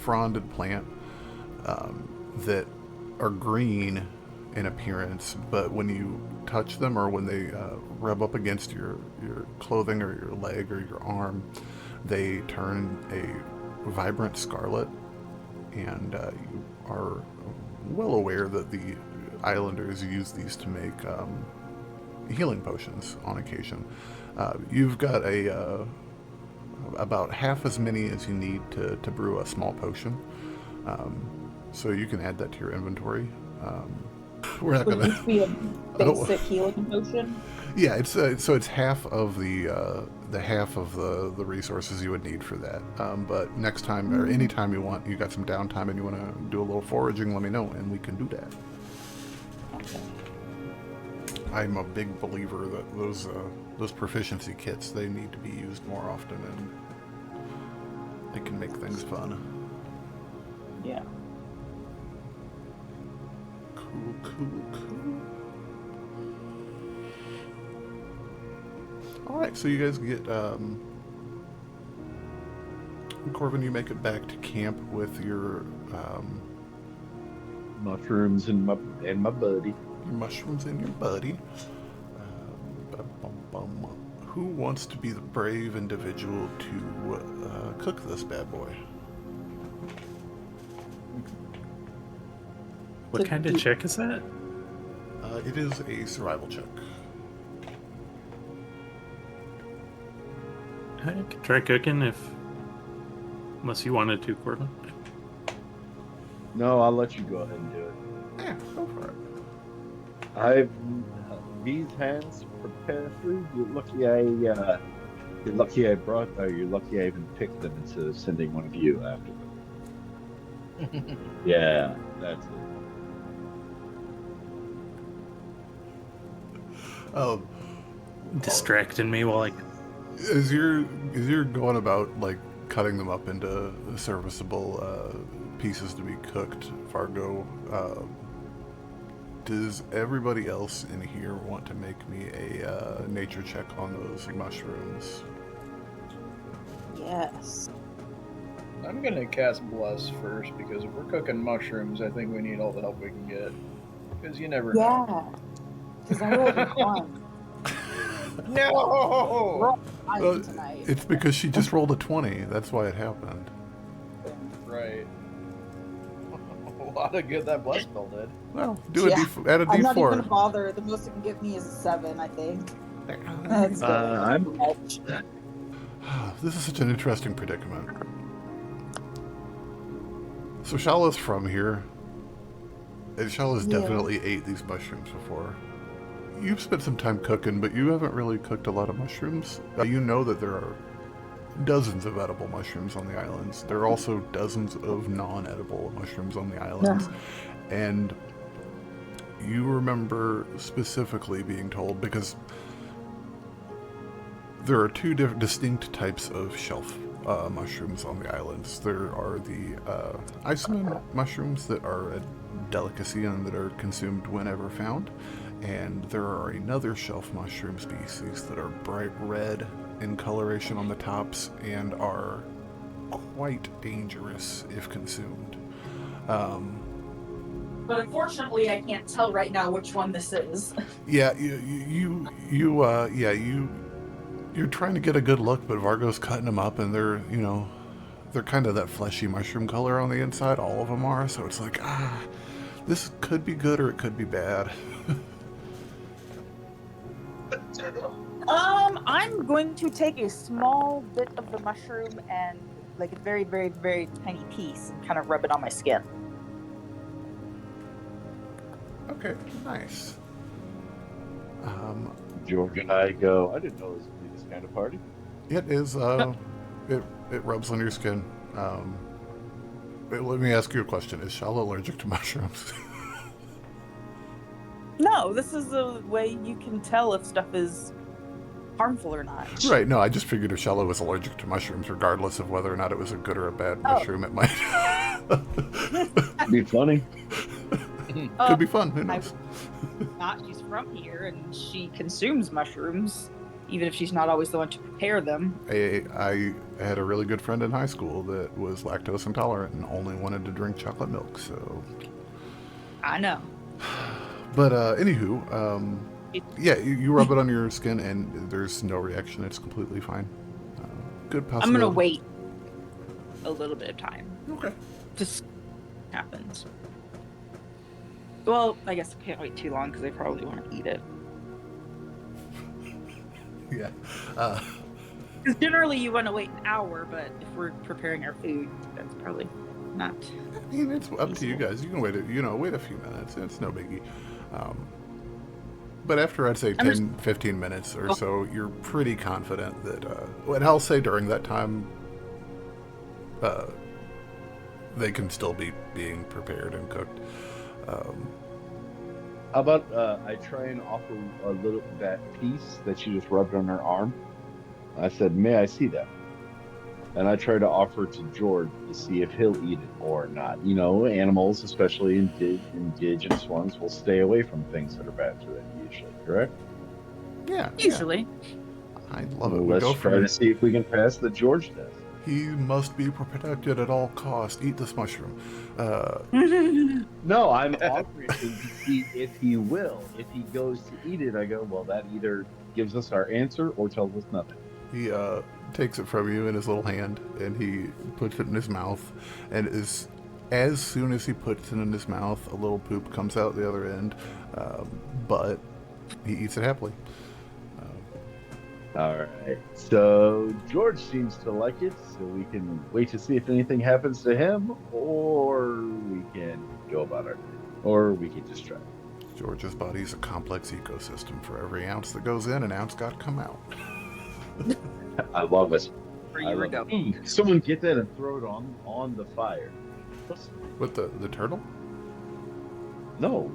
fronded plant that are green in appearance, but when you touch them or when they rub up against your clothing or your leg or your arm, they turn a vibrant scarlet, and you are well aware that the islanders use these to make healing potions on occasion. You've got about half as many as you need to brew a small potion, so you can add that to your inventory. We're not Would gonna. this be a basic healing potion? Yeah, it's so it's half of the half of the resources you would need for that. But next time or any time you got some downtime and you want to do a little foraging, let me know and we can do that. Okay. I'm a big believer that those proficiency kits, they need to be used more often, and it can make things fun. Yeah. Cool. All right, so you guys get Corvin. You make it back to camp with your mushrooms and my buddy. your mushrooms and your buddy. Who wants to be the brave individual to cook this bad boy? What kind of check is that? It is a survival check. I could try cooking unless you wanted to, Corvin. No, I'll let you go ahead and do it. Yeah, go for it. I've these hands prepare food. You're lucky I brought. Or you're lucky I even picked them instead of sending one of you after them. Yeah, that's it. Distracting me while I... As you're going about like cutting them up into serviceable pieces to be cooked, Fargo, does everybody else in here want to make me a nature check on those mushrooms? Yes. I'm gonna cast Bless first, because if we're cooking mushrooms, I think we need all the help we can get. Because you never know. Yeah. Because I rolled a 1. No! Well, Tonight. it's because she just rolled a 20. That's why it happened. Right. A lot of good that Bless spell did. Well, do add a I'm not even D4. gonna bother. The most it can give me is a 7, I think. That's good. This is such an interesting predicament. So Shalla's from here, and Shalla's definitely ate these mushrooms before. You've spent some time cooking, but you haven't really cooked a lot of mushrooms. You know that there are dozens of edible mushrooms on the islands. There are also dozens of non-edible mushrooms on the islands. And you remember specifically being told, because there are two distinct types of shelf mushrooms on the islands. There are the Iceman mushrooms that are a delicacy and that are consumed whenever found. And there are another shelf mushroom species that are bright red in coloration on the tops and are quite dangerous if consumed. But unfortunately, I can't tell right now which one this is. Yeah, you're trying to get a good look, but Vargo's cutting them up, and they're kind of that fleshy mushroom color on the inside. All of them are, so it's like, this could be good or it could be bad. I'm going to take a small bit of the mushroom and like a very, very, very tiny piece and kind of rub it on my skin. Okay, nice. George and I go, I didn't know this would be this kind of party. It is it rubs on your skin. Let me ask you a question. Is Shalla allergic to mushrooms? No, this is a way you can tell if stuff is harmful or not. Right, no, I just figured if Shalla was allergic to mushrooms, regardless of whether or not it was a good or a bad mushroom, it might be funny. Could be fun, who knows? She's from here and she consumes mushrooms, even if she's not always the one to prepare them. I had a really good friend in high school that was lactose intolerant and only wanted to drink chocolate milk, so... I know. But, anywho, yeah, you rub it on your skin and there's no reaction. It's completely fine. Good possibility. I'm gonna wait a little bit of time. Okay. Just happens. Well, I guess I can't wait too long because I probably want to eat it. Yeah. Because generally you want to wait an hour, but if we're preparing our food, that's probably not. I mean, it's up to you guys. You can wait a few minutes. It's no biggie. But after, I'd say 15 minutes or so, you're pretty confident that, and I'll say during that time, they can still be being prepared and cooked. How about I try and offer a little that piece that she just rubbed on her arm? I said, "May I see that?" And I try to offer to George to see if he'll eat it or not. You know, animals, especially indigenous ones, will stay away from things that are bad for them usually, correct? Yeah. Usually. I love it. Let's try to see if we can pass the George test. He must be protected at all costs. Eat this mushroom. No, I'm offering to see if he will. If he goes to eat it, I go, well, that either gives us our answer or tells us nothing. He takes it from you in his little hand, and he puts it in his mouth. And as soon as he puts it in his mouth, a little poop comes out the other end. But he eats it happily. All right. So George seems to like it, so we can wait to see if anything happens to him, or we can go about our day, or we can just try. George's body is a complex ecosystem. For every ounce that goes in, an ounce got to come out. I love it. Where you go. Someone get that and throw it on the fire. With the turtle? No.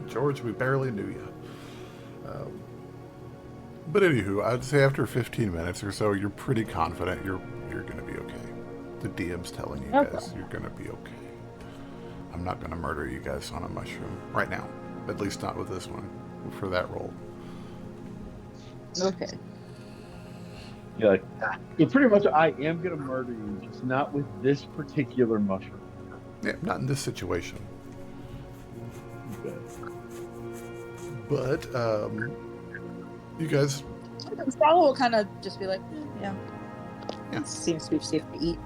George, we barely knew you. But anywho, I'd say after 15 minutes or so, you're pretty confident you're going to be okay. The DM's telling you guys you're going to be okay. I'm not going to murder you guys on a mushroom right now. At least not with this one. For that roll. Okay. You're like, so pretty much I am going to murder you, just not with this particular mushroom. Yeah, not in this situation. Okay. But, you guys... Shalla will kind of just be like, yeah. It seems to be safe to eat.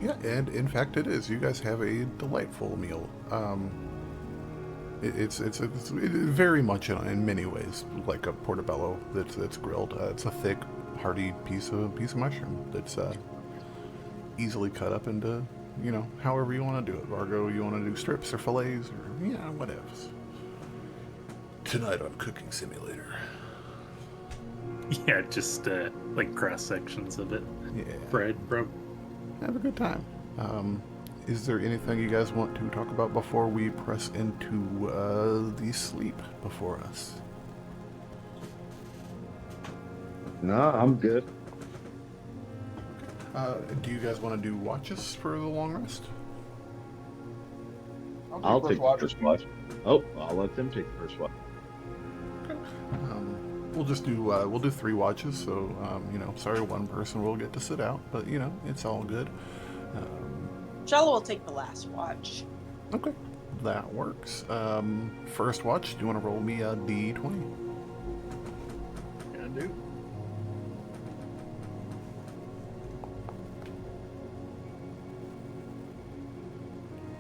Yeah, and in fact it is. You guys have a delightful meal. It's very much in many ways like a portobello that's grilled. It's a thick, hearty piece of mushroom that's easily cut up into, however you want to do it. Vargo, you want to do strips or fillets or whatever. Tonight on Cooking Simulator. Yeah, just like cross sections of it. Yeah. Bread, bro. Have a good time. Is there anything you guys want to talk about before we press into the sleep before us? No, I'm good. Do you guys want to do watches for the long rest? I'll take the first watch. Oh, I'll let them take the first watch. Okay. We'll just do we'll do 3 watches. So sorry, one person will get to sit out, but it's all good. Shalla will take the last watch. Okay, that works. First watch. Do you want to roll me a d20? Yeah, I do.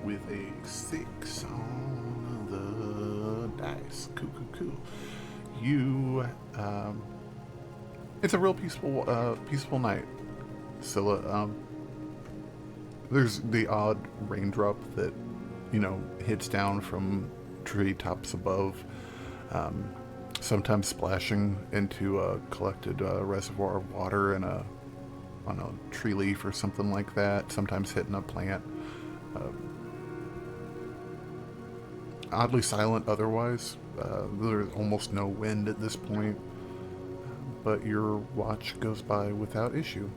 With a 6 on the dice. Cool. You, it's a real peaceful night. Scylla, there's the odd raindrop that, hits down from treetops above. sometimes splashing into a collected reservoir of water on a tree leaf or something like that, sometimes hitting a plant. Oddly silent otherwise. There's almost no wind at this point, but your watch goes by without issue.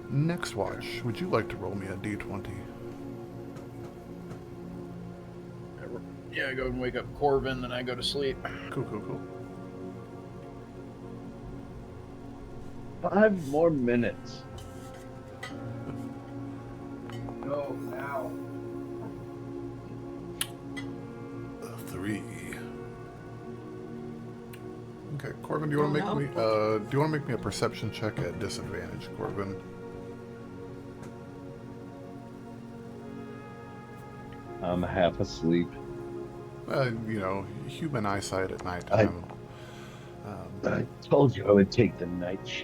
Next watch, would you like to roll me a d20? Yeah, I go and wake up Corvin, then I go to sleep. Cool. 5 more minutes. Go now. 3. Okay, Corvin, do you want to make me a perception check at disadvantage, Corvin? I'm half asleep. Human eyesight at nighttime. I told you I would take the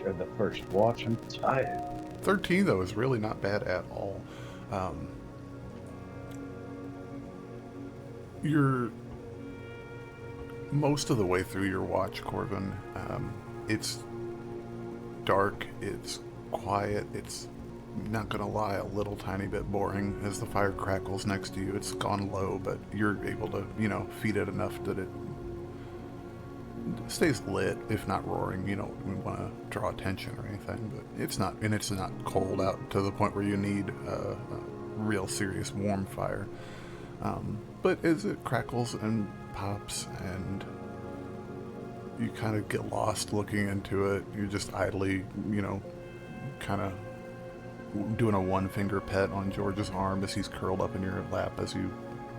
or the first watch. I'm tired. 13, though, is really not bad at all. You're most of the way through your watch, Corvin. It's dark, it's quiet, it's not gonna lie, a little tiny bit boring as the fire crackles next to you. It's gone low, but you're able to, feed it enough that it stays lit, if not roaring. You don't want to draw attention or anything, but it's not cold out to the point where you need a real serious warm fire. But as it crackles and pops and you kind of get lost looking into it, you're just idly, kind of doing a one-finger pet on George's arm as he's curled up in your lap as you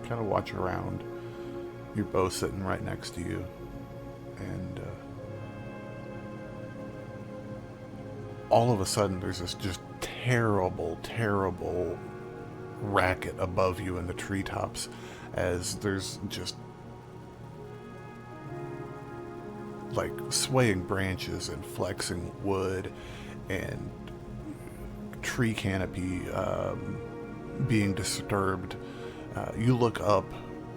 kind of watch around. Your bow sitting right next to you. And all of a sudden there's this just terrible racket above you in the treetops as there's just like swaying branches and flexing wood and tree canopy being disturbed. You look up,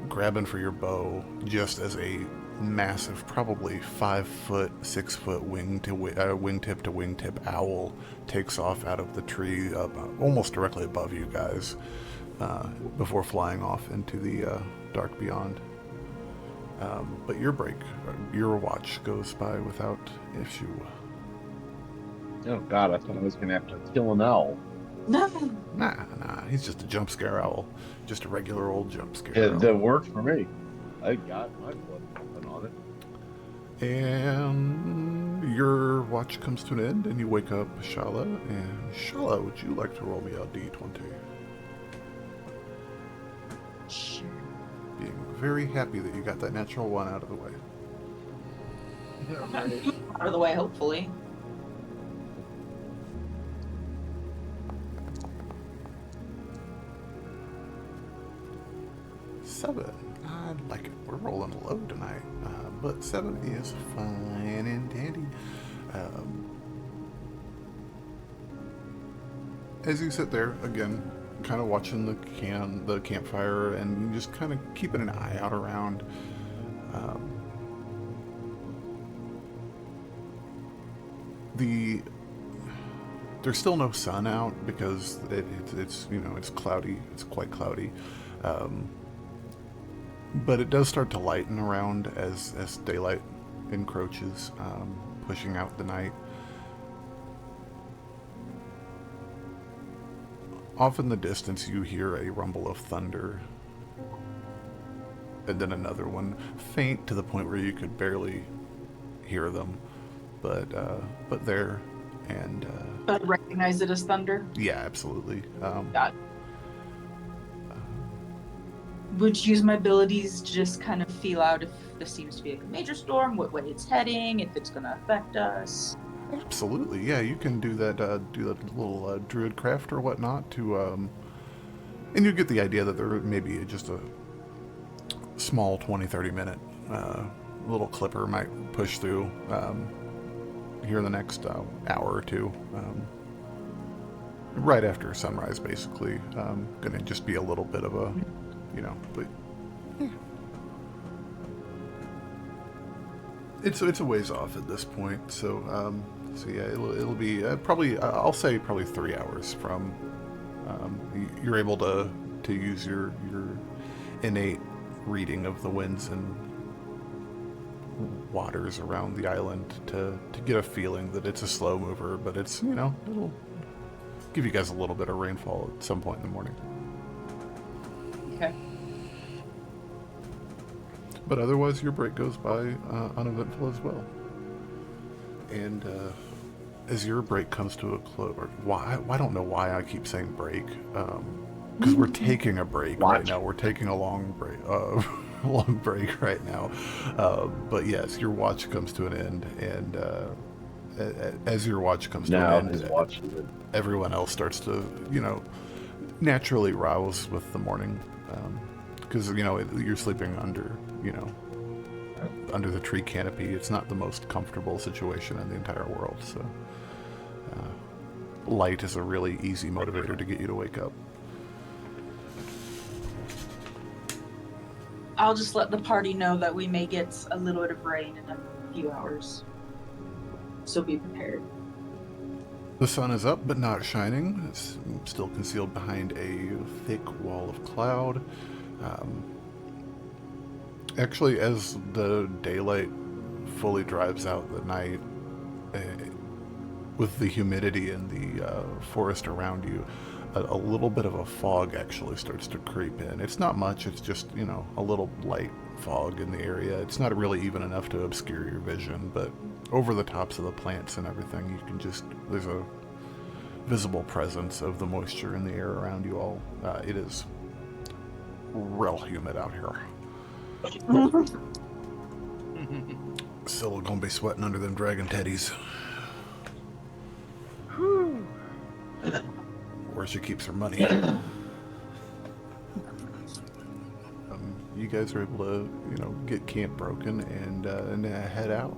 grabbing for your bow, just as a massive, probably 5 foot, 6 foot wingtip to wingtip owl takes off out of the tree, almost directly above you guys, before flying off into the dark beyond. But your watch goes by without issue. Oh God, I thought I was gonna have to kill an owl. No. Nah, he's just a jump scare owl. Just a regular old jump scare Yeah, owl. that worked for me. I got my blood pumping on it. And your watch comes to an end, and you wake up Shalla. And Shalla, would you like to roll me a d20? Sure. Being very happy that you got that natural one out of the way. Out of the way, hopefully. Seven. I like it. We're rolling low tonight. But 7 is fine and dandy. As you sit there, again, kind of watching the campfire and just kind of keeping an eye out around, there's still no sun out because it's cloudy. It's quite cloudy. But it does start to lighten around as daylight encroaches, pushing out the night. Off in the distance, you hear a rumble of thunder, and then another one, faint to the point where you could barely hear them, but there, and But recognize it as thunder? yeah, absolutely. Got it. Would use my abilities to just kind of feel out if this seems to be like a major storm, what way it's heading, if it's going to affect us. Absolutely, yeah. You can do that little druid craft or whatnot to, and you get the idea that there may be just a small 20-30 minute little clipper might push through here in the next hour or two. Right after sunrise, basically. Going to just be a little bit of a, but yeah. It's a ways off at this point. So yeah, it'll be probably I'll say probably 3 hours from you're able to use your innate reading of the winds and waters around the island to get a feeling that it's a slow mover, but it's, it'll give you guys a little bit of rainfall at some point in the morning. Okay. But otherwise, your break goes by uneventful as well. And as your break comes to a close, I don't know why I keep saying break, because we're taking a break right now. We're taking a long break, long break right now. But yes, your watch comes to an end, and as your watch comes to an end, everyone else starts to, naturally rouse with the morning, because you're sleeping under, under the tree canopy. It's not the most comfortable situation in the entire world, so light is a really easy motivator to get you to wake up. I'll just let the party know that we may get a little bit of rain in a few hours, so be prepared. The sun is up but not shining. It's still concealed behind a thick wall of cloud. Actually, as the daylight fully drives out the night, with the humidity in the forest around you, a little bit of a fog actually starts to creep in. It's not much, it's just, a little light fog in the area. It's not really even enough to obscure your vision, but over the tops of the plants and everything, you can there's a visible presence of the moisture in the air around you all. It is real humid out here. Scylla gonna be sweating under them dragon teddies. Where she keeps her money. You guys are able to, get camp broken and head out.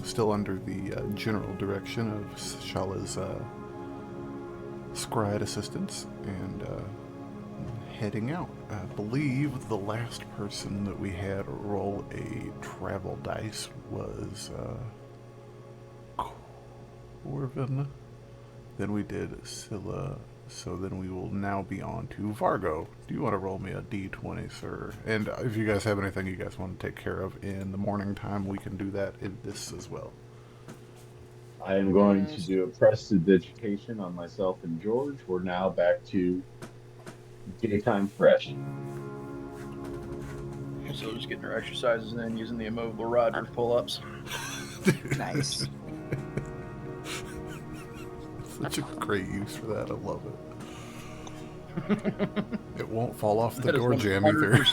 Still under the general direction of Shalla's scried assistants, and heading out. I believe the last person that we had roll a travel dice was Corvin. Then we did Scylla. So then we will now be on to Vargo. Do you want to roll me a d20, sir? And if you guys have anything you guys want to take care of in the morning time, we can do that in this as well. I am going to do a prestidigitation on myself and George. We're now back to daytime fresh. So just getting our exercises in, using the immovable rod for pull-ups. Nice. Such a great use for that. I love it. It won't fall off the door jamb either.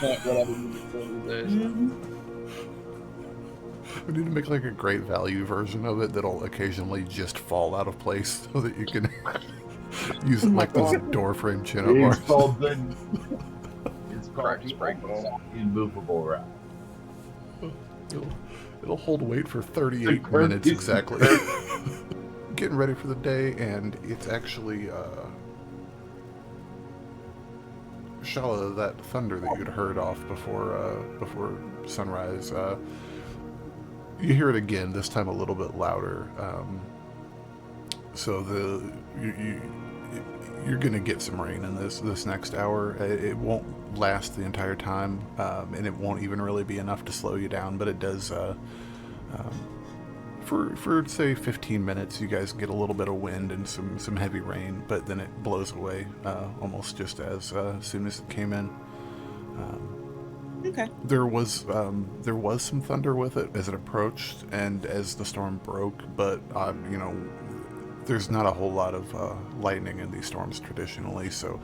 We need to make like a great value version of it that'll occasionally just fall out of place so that you can use it like those door frame chin-up bars. It's called the immovable rod. It'll hold weight for 38 minutes exactly. Getting ready for the day, and it's actually Shalla, that thunder that you'd heard off before sunrise. You hear it again, this time a little bit louder. So you're gonna get some rain in this next hour. It won't last the entire time, and it won't even really be enough to slow you down. But it does. For say 15 minutes, you guys get a little bit of wind and some heavy rain, but then it blows away almost just as soon as it came in. Okay. There was some thunder with it as it approached and as the storm broke, but there's not a whole lot of lightning in these storms traditionally, so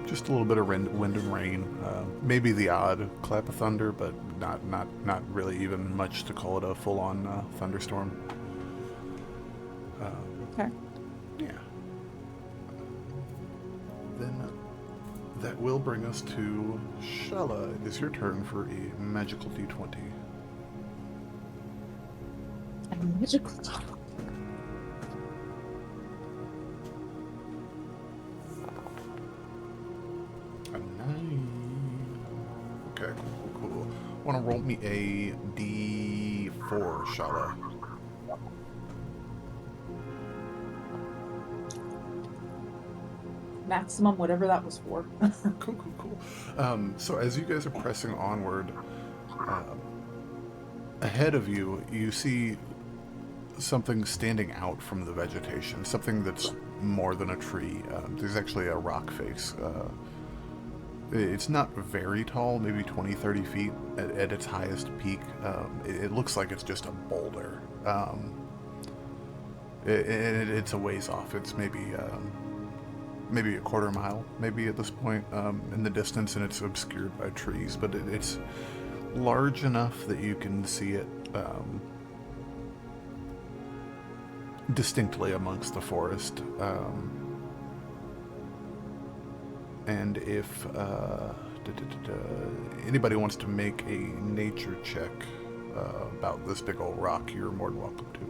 just a little bit of wind and rain, maybe the odd clap of thunder, but not really even much to call it a full-on thunderstorm. Okay. Yeah. Then that will bring us to Shalla. It is your turn for a magical d20. A magical A 9. Okay, cool. me a D4, Shalla. Maximum, whatever that was for. Cool. So as you guys are pressing onward, ahead of you, you see something standing out from the vegetation, something that's more than a tree. There's actually a rock face. It's not very tall, maybe 20, 30 feet at its highest peak. It looks like it's just a boulder. It's a ways off. It's maybe a quarter mile, maybe at this point, in the distance, and it's obscured by trees, but it's large enough that you can see it distinctly amongst the forest. And if anybody wants to make a nature check about this big old rock, you're more than welcome to.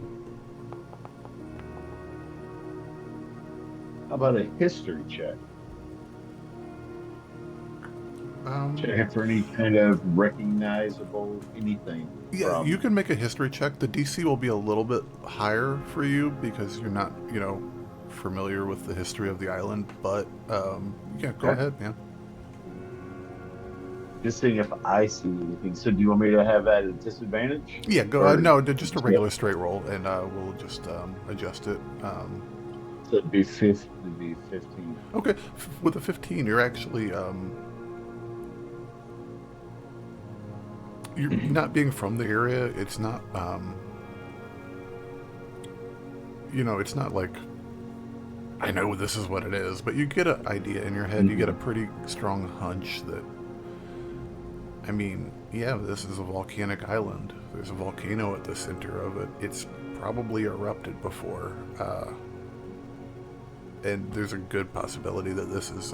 How about a history check? Checking for any kind of recognizable anything. Yeah, you can make a history check. The DC will be a little bit higher for you because you're not, familiar with the history of the island. But yeah, go ahead, man. Just seeing if I see anything. So do you want me to have that at a disadvantage? Yeah, go ahead. No, just a regular straight roll, and we'll just adjust it. So it'd be 15. Okay, with a 15, you're actually you're not being from the area. It's not it's not like I know this is what it is, but you get an idea in your head. You get a pretty strong hunch that, I mean, yeah, this is a volcanic island. There's a volcano at the center of it. It's probably erupted before. And there's a good possibility that this is,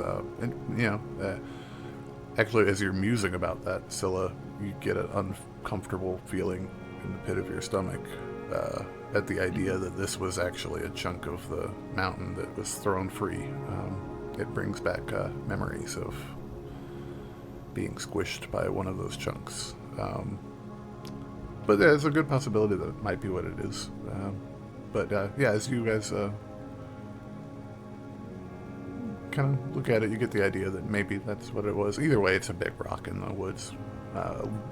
actually, as you're musing about that, Scylla, you get an uncomfortable feeling in the pit of your stomach at the idea that this was actually a chunk of the mountain that was thrown free. It brings back memories of being squished by one of those chunks. But there's a good possibility that it might be what it is. Yeah, as you guys kind of look at it, you get the idea that maybe that's what it was. Either way, it's a big rock in the woods.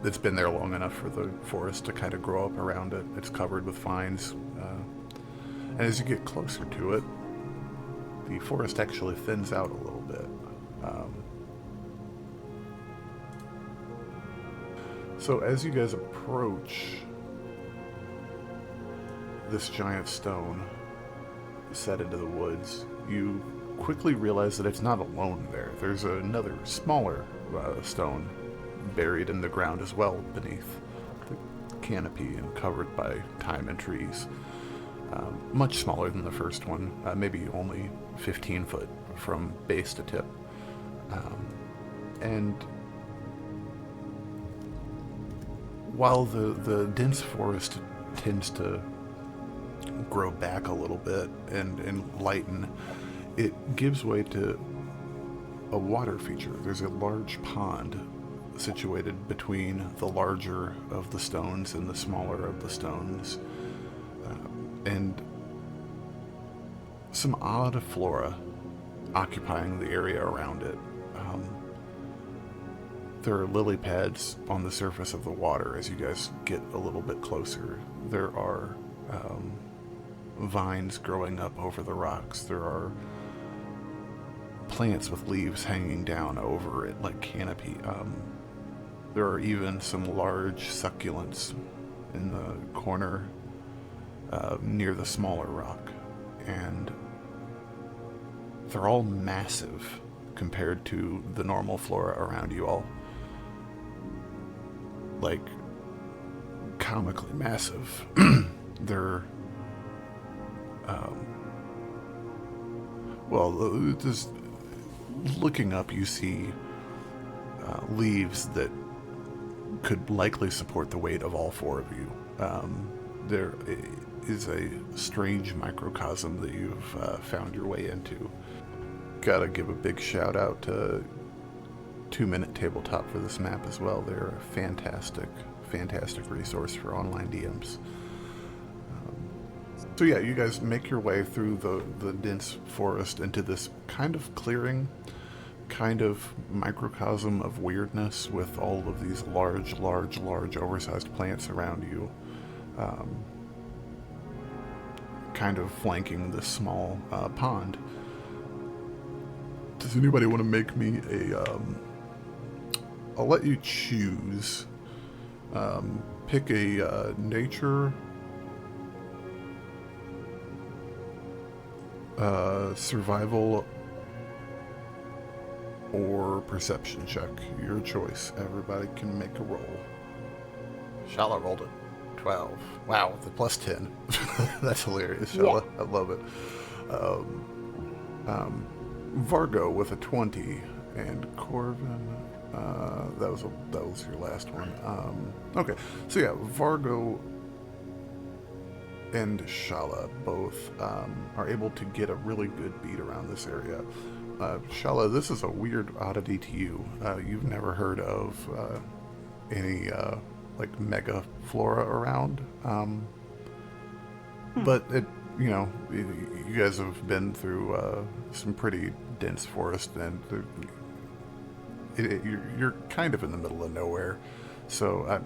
It's been there long enough for the forest to kind of grow up around it. It's covered with vines. And as you get closer to it, the forest actually thins out a little bit. So as you guys approach this giant stone set into the woods, you quickly realize that it's not alone there. There's another smaller stone buried in the ground as well beneath the canopy and covered by thyme and trees. Much smaller than the first one, maybe only 15 foot from base to tip. And while the dense forest tends to grow back a little bit and lighten, it gives way to a water feature. There's a large pond situated between the larger of the stones and the smaller of the stones, and some odd flora occupying the area around it. There are lily pads on the surface of the water as you guys get a little bit closer. There are vines growing up over the rocks. There are plants with leaves hanging down over it like canopy. There are even some large succulents in the corner near the smaller rock, and they're all massive compared to the normal flora around you all. Like, comically massive. They're just looking up, you see leaves that could likely support the weight of all four of you. There is a strange microcosm that you've found your way into. Gotta give a big shout out to 2 Minute Tabletop for this map as well. They're a fantastic fantastic resource for online DMs. So yeah, you guys make your way through the dense forest into this kind of clearing, kind of microcosm of weirdness with all of these large, oversized plants around you, kind of flanking this small pond. Does anybody want to make me I'll let you choose. Pick a nature, survival, or perception check. Your choice. Everybody can make a roll. Shalla rolled it. 12. Wow, the plus 10. That's hilarious, Shalla. Yeah. I love it. Vargo with a 20, and Corvin. That was your last one. Okay, so yeah, Vargo and Shalla both are able to get a really good beat around this area. Shalla, this is a weird oddity to you. You've never heard of any like mega flora around, but it, you know, you guys have been through some pretty dense forest, and you're kind of in the middle of nowhere, so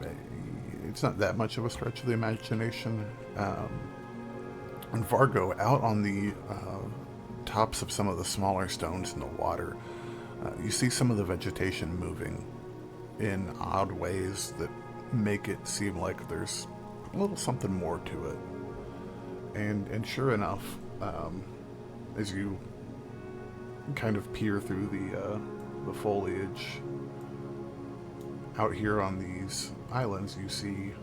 it's not that much of a stretch of the imagination. And Vargo, out on the tops of some of the smaller stones in the water, you see some of the vegetation moving in odd ways that make it seem like there's a little something more to it. And sure enough, as you kind of peer through the foliage out here on these islands, you see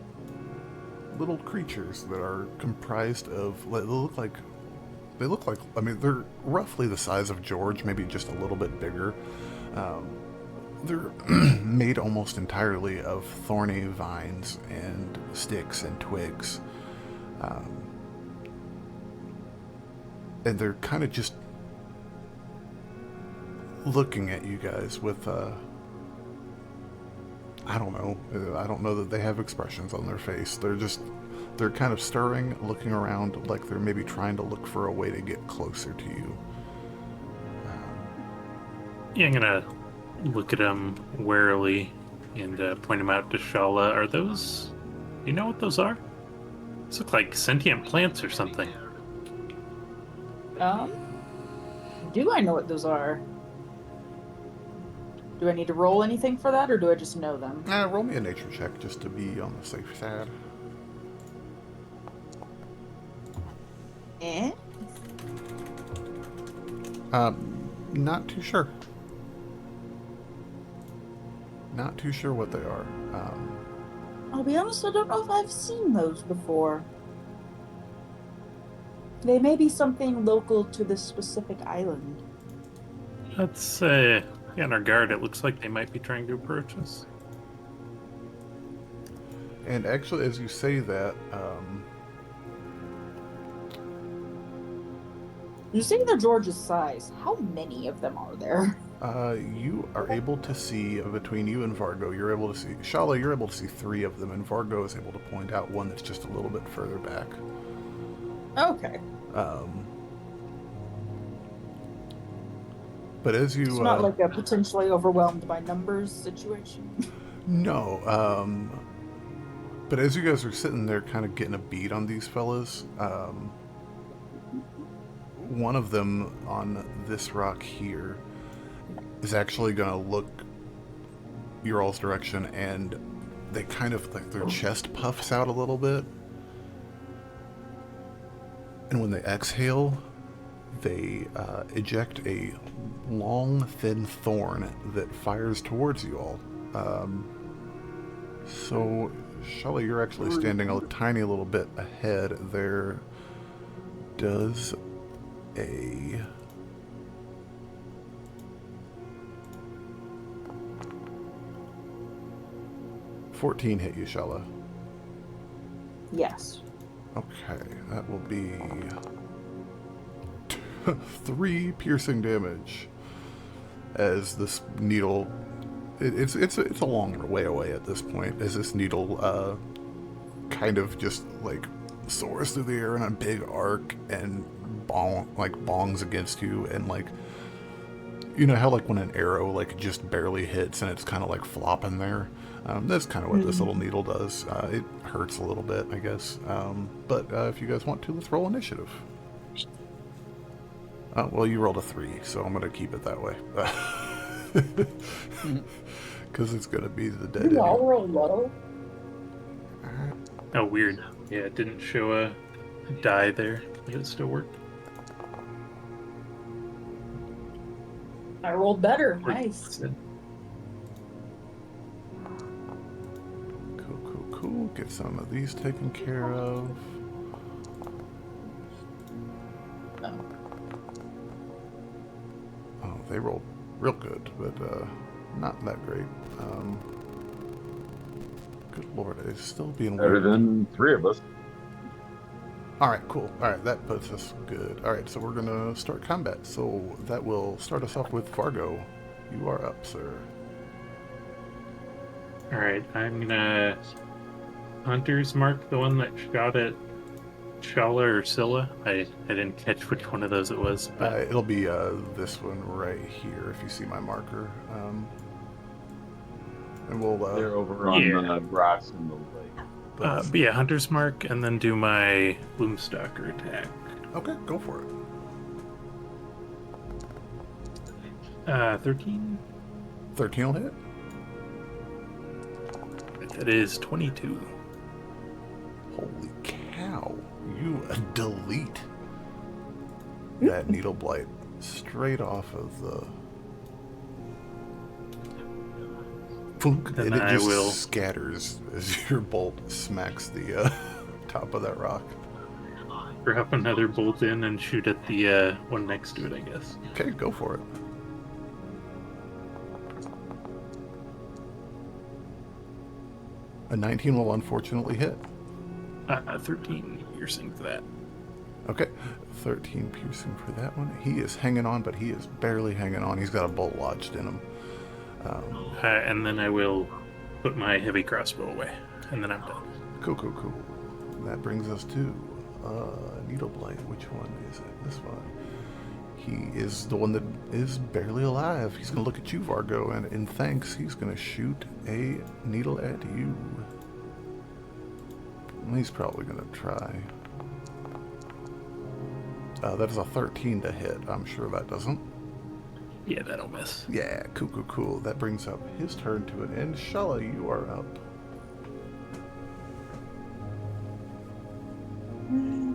little creatures that are comprised of, they look like, I mean, they're roughly the size of George, maybe just a little bit bigger. They're made almost entirely of thorny vines and sticks and twigs. And they're kind of just looking at you guys with, I don't know that they have expressions on their face. They're kind of stirring, looking around like they're maybe trying to look for a way to get closer to you. Yeah, I'm gonna look at them warily and point them out to Shalla. Are those... You know what those are? Those look like sentient plants or something. Do I know what those are? Do I need to roll anything for that, or do I just know them? Roll me a nature check just to be on the safe side. Not too sure. Not too sure what they are. I'll be honest, I don't know if I've seen those before. They may be something local to this specific island. Let's say, on our guard, it looks like they might be trying to approach us. And actually, as you say that, you say they're George's size. How many of them are there? You are able to see, between you and Vargo, you're able to see, Shalla, you're able to see 3 of them, and Vargo is able to point out one that's just a little bit further back. Okay. But as you... It's not like a potentially overwhelmed by numbers situation? No, but as you guys are sitting there kind of getting a beat on these fellas, one of them on this rock here is actually going to look your all's direction, and they kind of, like, their chest puffs out a little bit. And when they exhale, they eject a long, thin thorn that fires towards you all. So, Shalla, you're actually standing a tiny little bit ahead. There does a... $14 hit you, Shalla? Yes. Okay, that will be 3 piercing damage as this needle it's a long way away at this point, as this needle kind of just like soars through the air in a big arc and bongs against you, and like, you know how like when an arrow like just barely hits and it's kind of like flopping there. That's kind of what this little needle does. It hurts a little bit, I guess. But if you guys want to, let's roll initiative. Well, you rolled a 3, so I'm going to keep it that way. Because it's going to be the dead You all end. roll low? Oh, weird. Yeah, it didn't show a die there. It still worked. I rolled better. Or- Nice. Cool. Get some of these taken care of. Oh, they rolled real good, but not that great. Good lord, it's still being Better weird. than 3 of us. Alright, cool. Alright, that puts us good. Alright, so we're gonna start combat. So that will start us off with Fargo. You are up, sir. Alright, I'm gonna Hunter's Mark, the one that shot at Shalla or Scylla. I didn't catch which one of those it was, but It'll be this one right here, if you see my marker. And we'll... They're over on yeah. the rocks in the lake. but yeah, Hunter's Mark, and then do my Bloomstalker attack. Okay, go for it. 13. 13 will hit. That is 22. Holy cow. You delete that needle blight straight off of the... Funk, Then and it I just will- scatters as your bolt smacks the top of that rock. Drop another bolt in and shoot at the one next to it, I guess. Okay, go for it. A 19 will unfortunately hit. 13 piercing for that. Okay, 13 piercing for that one. He is hanging on, but he is barely hanging on. He's got a bolt lodged in him. And then I will put my heavy crossbow away, and then I'm done. Cool. That brings us to Needle Blight. Which one is it? This one. He is the one that is barely alive. He's going to look at you, Vargo, and in thanks, he's going to shoot a needle at you. He's probably going to try. That is a 13 to hit. I'm sure that doesn't. Yeah, that'll miss. Yeah, cool. That brings up his turn to an end. Shalla, you are up.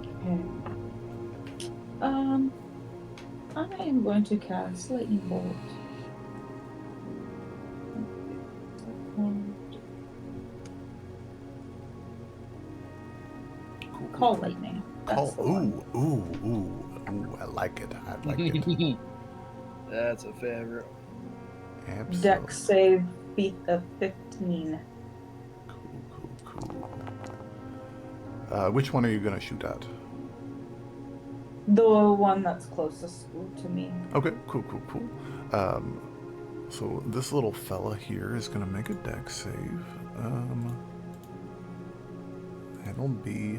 Okay. I am going to cast Lightning Bolt. Call Lightning. That's the one. Ooh, I like it. it. That's a favorite. Absolutely. Dex save feat of 15. Cool. Which one are you going to shoot at? The one that's closest to me. Okay, cool. So this little fella here is going to make a dex save. That'll be...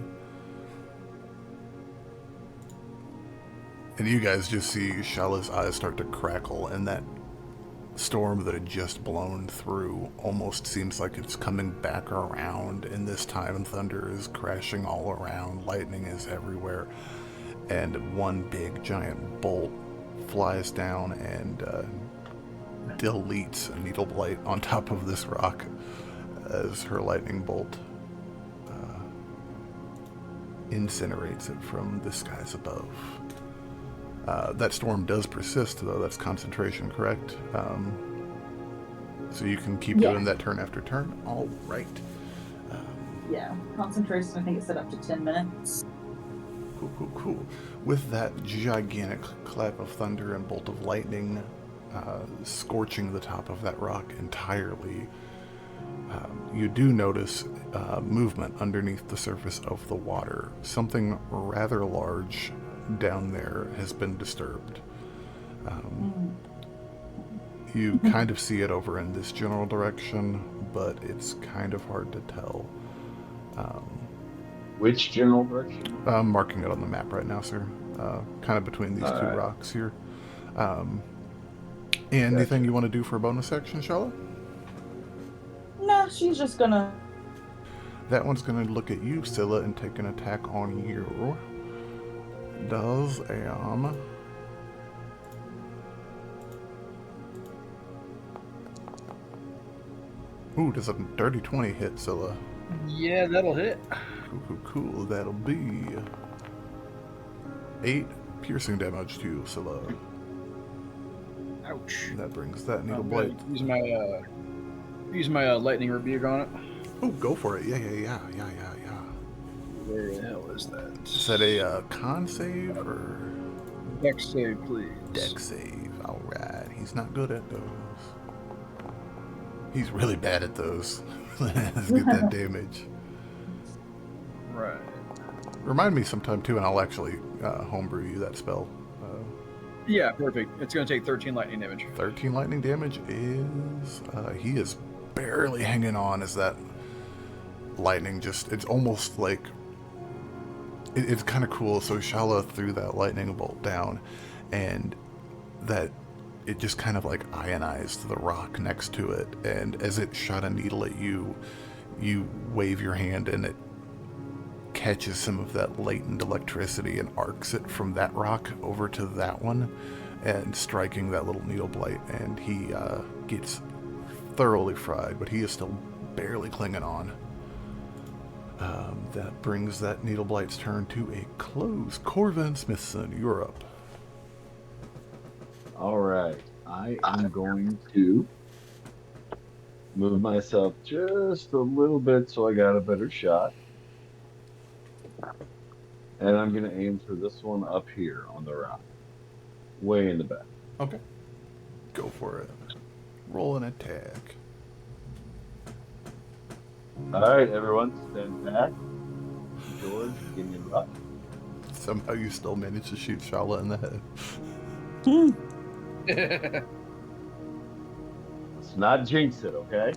And you guys just see Shalla's eyes start to crackle, and that storm that had just blown through almost seems like it's coming back around, and this time thunder is crashing all around, lightning is everywhere, and one big giant bolt flies down and deletes a needle blight on top of this rock as her lightning bolt incinerates it from the skies above. That storm does persist, though. That's concentration, correct? So you can keep doing that turn after turn. All right. Yeah, concentration, I think it's set up to 10 minutes. Cool. With that gigantic clap of thunder and bolt of lightning scorching the top of that rock entirely, you do notice movement underneath the surface of the water. Something rather large down there has been disturbed. You kind of see it over in this general direction, but it's kind of hard to tell. Which general direction? I'm marking it on the map right now, sir. Kind of between these two rocks here. Anything you want to do for a bonus action, Shalla? No, she's just gonna. That one's going to look at you, Scylla, and take an attack on you. Does Ooh, does a dirty 20 hit, Scylla? Yeah, that'll hit. Cool. That'll be 8 piercing damage to you, Scylla. Ouch. That brings that needle blade. Use my lightning rebuke on it. Oh, go for it. Yeah. Where the hell is that? Is that a con save or? Dex save, please. Dex save. All right. He's not good at those. He's really bad at those. Let's get that damage. Right. Remind me sometime too, and I'll actually homebrew you that spell. Yeah, perfect. It's going to take 13 lightning damage. 13 lightning damage is... he is barely hanging on as that lightning just... It's almost like... It's kind of cool. So Shalla threw that lightning bolt down, and that... It just kind of like ionized the rock next to it, and as it shot a needle at you, you wave your hand and it catches some of that latent electricity and arcs it from that rock over to that one, and striking that little needle blight, and he gets thoroughly fried, but he is still barely clinging on. That brings that needle blight's turn to a close. Corvin, Matteson, you're up. All right, I am going to move myself just a little bit so I got a better shot. And I'm going to aim for this one up here on the rock, way in the back. Okay. Go for it. Roll an attack. All right, everyone, stand back. George, give me a rock. Somehow you still managed to shoot Shalla in the head. Let's not jinx it, okay?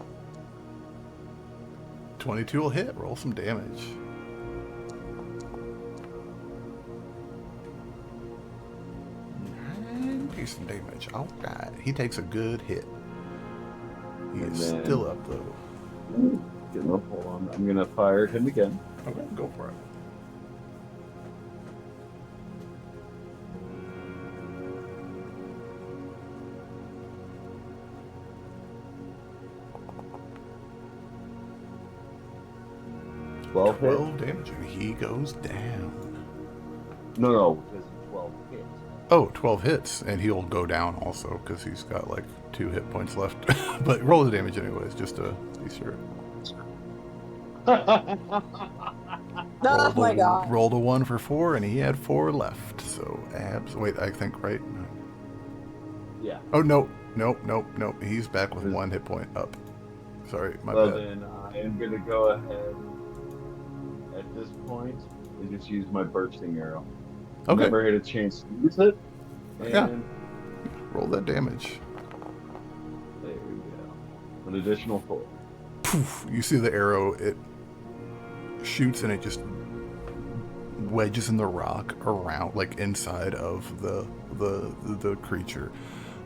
22 will hit. Roll some damage. 9 piercing damage. All right. He takes a good hit. He is still up, though. Getting up, hold on. I'm going to fire him again. Okay, go for it. Twelve 12 damage, and he goes down. No, because 12 hits. Oh, 12 hits, and he'll go down also, because he's got like 2 hit points left. But roll the damage anyways, just to be sure. Oh my god. Rolled a 1 for 4, and he had 4 left. So, wait, I think, right? Yeah. Oh, no. He's back with 1 hit point up. Sorry, my bad. Then I am going to go ahead at this point and just use my bursting arrow. Okay. Never had a chance to use it. And Yeah. Roll that damage. there we go. An additional 4. Poof, you see the arrow, it shoots and it just wedges in the rock around, like inside of the creature.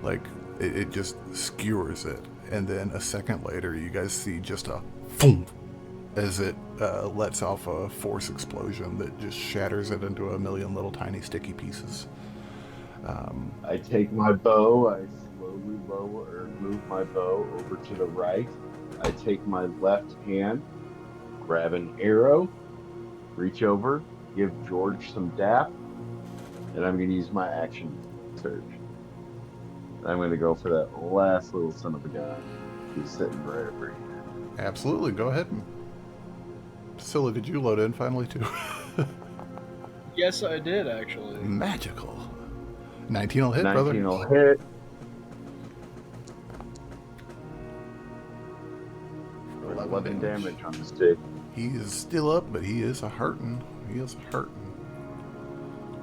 Like it just skewers it. And then a second later, you guys see just a boom as it lets off a force explosion that just shatters it into a million little tiny sticky pieces. I take my bow, I slowly move my bow over to the right. I take my left hand, grab an arrow, reach over, give George some dap, and I'm going to use my action surge. I'm going to go for that last little son of a gun who's sitting right over here. Absolutely, go ahead. Scylla, did you load in finally too? Yes, I did, actually. Magical. 19 will hit, brother. 19 will hit. For 11 damage on the stick. He is still up, but he is a hurtin'.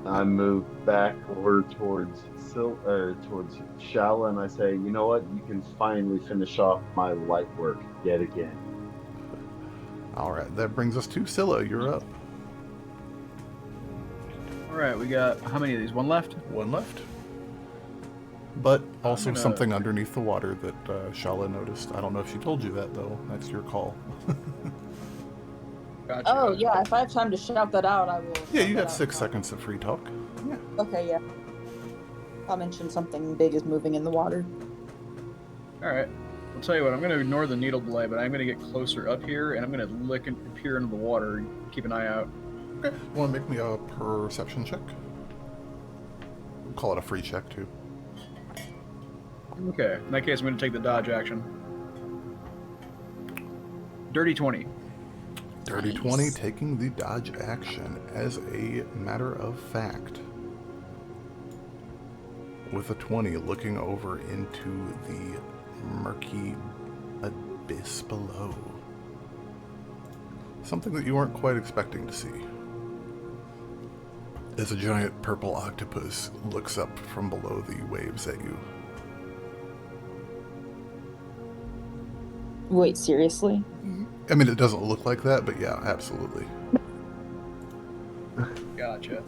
I move back over towards towards Shalla, and I say, you know what? You can finally finish off my light work yet again. All right, that brings us to Scylla. You're up. All right, we got how many of these? One left. One left. But also gonna- something underneath the water that Shalla noticed. I don't know if she told you that, though. That's your call. Gotcha. Oh yeah, if I have time to shout that out, I will. Yeah, shout you that got out 6 now. seconds of free talk. Yeah. Okay, yeah. I'll mention something big is moving in the water. All right. I'll tell you what. I'm going to ignore the needle delay, but I'm going to get closer up here, and I'm going to look and peer into the water and keep an eye out. Okay. Want to make me a perception check? We'll call it a free check, too. Okay. In that case, I'm going to take the dodge action. Dirty 20. Dirty 20, taking the dodge action. As a matter of fact, with a 20, looking over into the murky abyss below. Something that you weren't quite expecting to see. As a giant purple octopus looks up from below the waves at you. Wait, seriously? I mean, it doesn't look like that, but yeah, absolutely. Gotcha.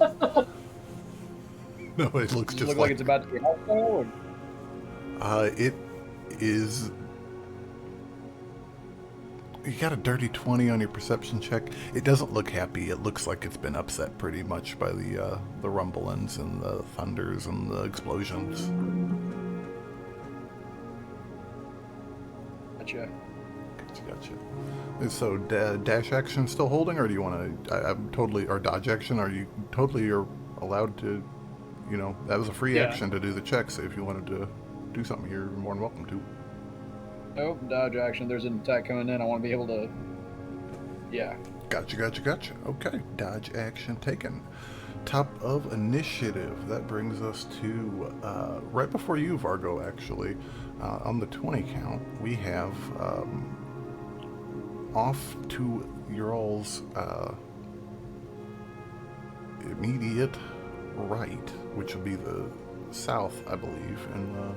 No, it looks Does it just look like it's about to be helpful? It is. You got a dirty 20 on your perception check. It doesn't look happy. It looks like it's been upset pretty much by the rumblings and the thunders and the explosions. Gotcha. Gotcha. So dash action still holding, or do you want to? I'm totally. Or dodge action? Are you totally? You're allowed to. You know, that was a free action to do the check. So if you wanted to do something here, you're more than welcome to. Nope, dodge action. There's an attack coming in. I want to be able to... Yeah. Gotcha. Okay, dodge action taken. Top of initiative. That brings us to right before you, Vargo, actually. On the 20 count, we have off to your all's immediate right, which will be the south, I believe, in the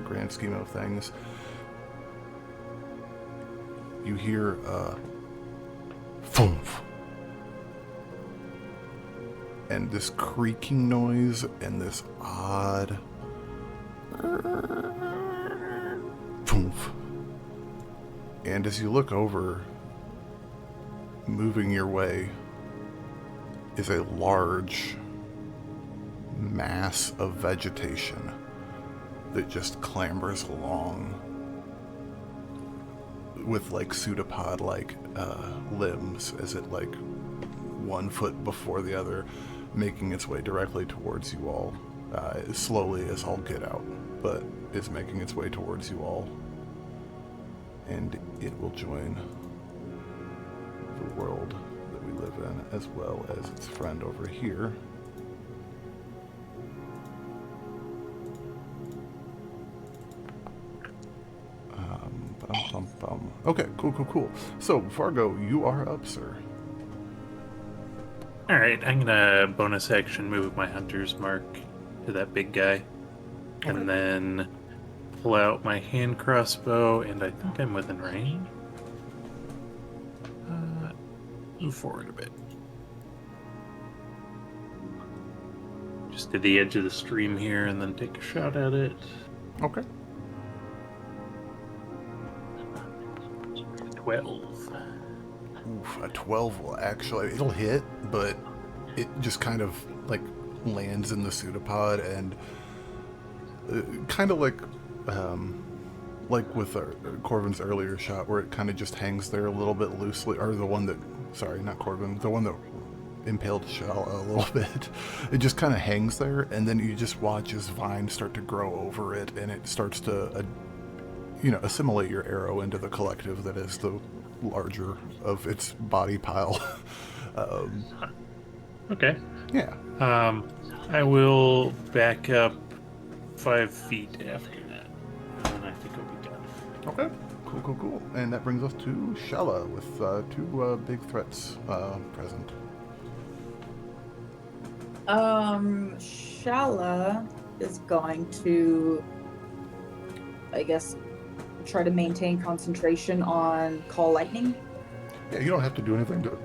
grand scheme of things. You hear thump, and this creaking noise and this odd thump. And as you look over, moving your way is a large mass of vegetation that just clambers along with like pseudopod like limbs as it like 1 foot before the other, making its way directly towards you all, slowly as all get out, but is making its way towards you all, and it will join the world that we live in, as well as its friend over here. Okay, cool. So, Fargo, you are up, sir. Alright, I'm gonna bonus action move my hunter's mark to that big guy. Okay. And then pull out my hand crossbow, and I think I'm within range. Move forward a bit. Just to the edge of the stream here, and then take a shot at it. Okay. 12. Oof, a 12 will actually, it'll hit, but it just kind of like lands in the pseudopod, and kind of like with Corvin's earlier shot, where it kind of just hangs there a little bit loosely, or the one that, sorry, not Corvin, the one that impaled Shalla a little bit. It just kind of hangs there, and then you just watch as vines start to grow over it, and it starts to assimilate your arrow into the collective that is the larger of its body pile. Okay. Yeah. I will back up 5 feet after that, and I think I'll be done. Okay. Cool. And that brings us to Shalla with 2 big threats present. Shalla is going to, I guess, try to maintain concentration on Call Lightning. Yeah, you don't have to do anything to.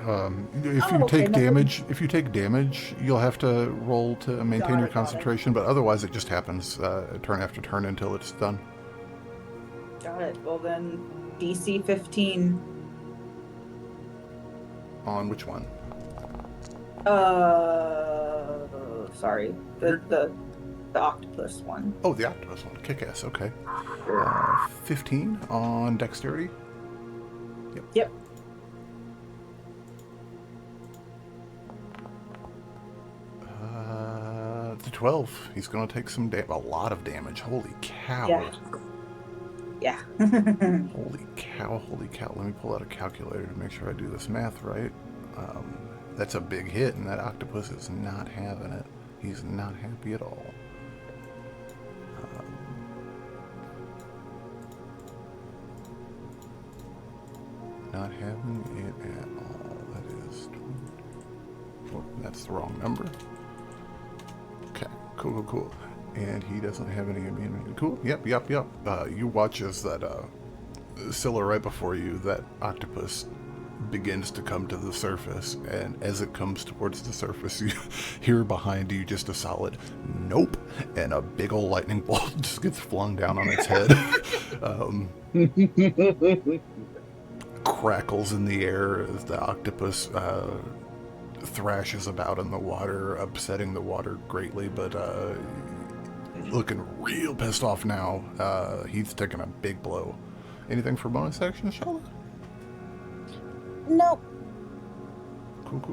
If Oh, you okay, take no. damage, you'll have to roll to maintain your Got it. concentration. But otherwise, it just happens turn after turn until it's done. Got it. Well then, DC 15. On which one? Sorry, the octopus one. Oh, the octopus one. Kick-ass. Okay. 15 on dexterity. Yep. It's a 12. He's going to take a lot of damage. Holy cow. Yeah. Holy cow. Let me pull out a calculator to make sure I do this math right. That's a big hit, and that octopus is not having it. He's not happy at all. Not having it at all. That is... Oh, that's the wrong number. Okay, cool. And he doesn't have any immunity. Cool, yep. You watch as that Scylla right before you, that octopus begins to come to the surface, and as it comes towards the surface, you hear behind you just a solid nope, and a big old lightning bolt just gets flung down on its head. Crackles in the air as the octopus thrashes about in the water, upsetting the water greatly, but looking real pissed off now. He's taking a big blow. Anything for bonus action, Shalla? Nope.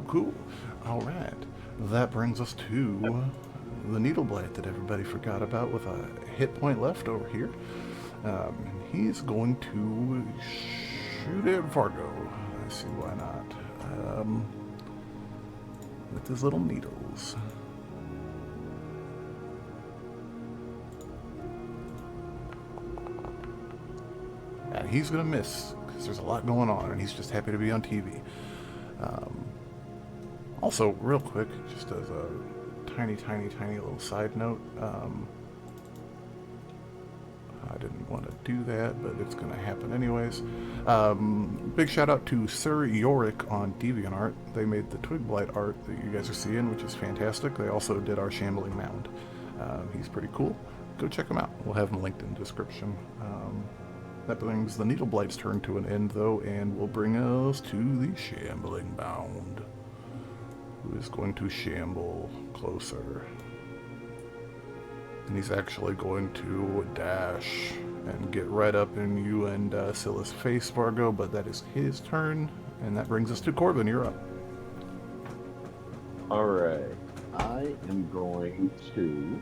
Cool. All right. That brings us to the needle blade that everybody forgot about with a hit point left over here. He's going to shoot at Vargo. I see why not. With his little needles. And he's going to miss, because there's a lot going on, and he's just happy to be on TV. Also, real quick, just as a tiny little side note, I didn't want to do that, but it's going to happen anyways. Big shout out to SirYorrick on DeviantArt. They made the Twig Blight art that you guys are seeing, which is fantastic. They also did our Shambling Mound. He's pretty cool. Go check him out. We'll have him linked in the description. That brings the Needle Blight's turn to an end, though, and will bring us to the Shambling Mound, who is going to shamble closer. And he's actually going to dash and get right up in you and Scylla's face, Vargo, but that is his turn, and that brings us to Corvin. You're up. Alright. I am going to...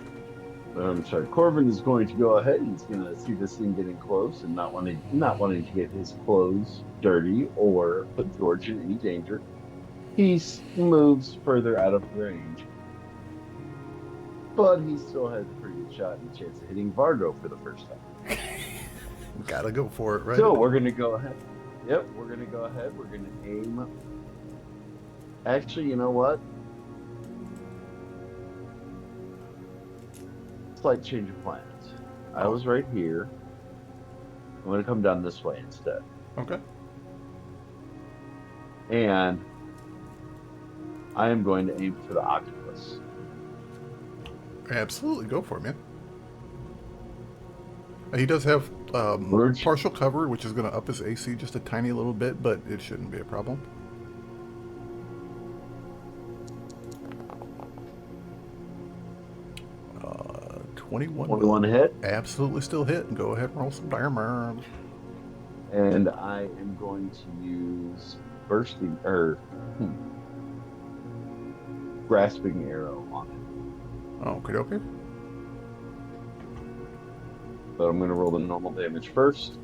Corvin is going to go ahead. He's going to see this thing getting close and not wanting to get his clothes dirty or put George in any danger. He moves further out of range, but he still has a pretty good shot and a chance of hitting Vargo for the first time. Gotta go for it, right? So we're going to go ahead. Yep, we're going to go ahead. We're going to aim. Actually, you know what? Slight change of plans. I was right here. I'm going to come down this way instead. Okay. And I am going to aim for the octopus. Absolutely, go for it, man. He does have partial cover, which is going to up his AC just a tiny little bit, but it shouldn't be a problem. Uh, 21 hit. Absolutely still hit. Go ahead and roll some damage. And I am going to use grasping arrow on it. Okay. But I'm going to roll the normal damage first.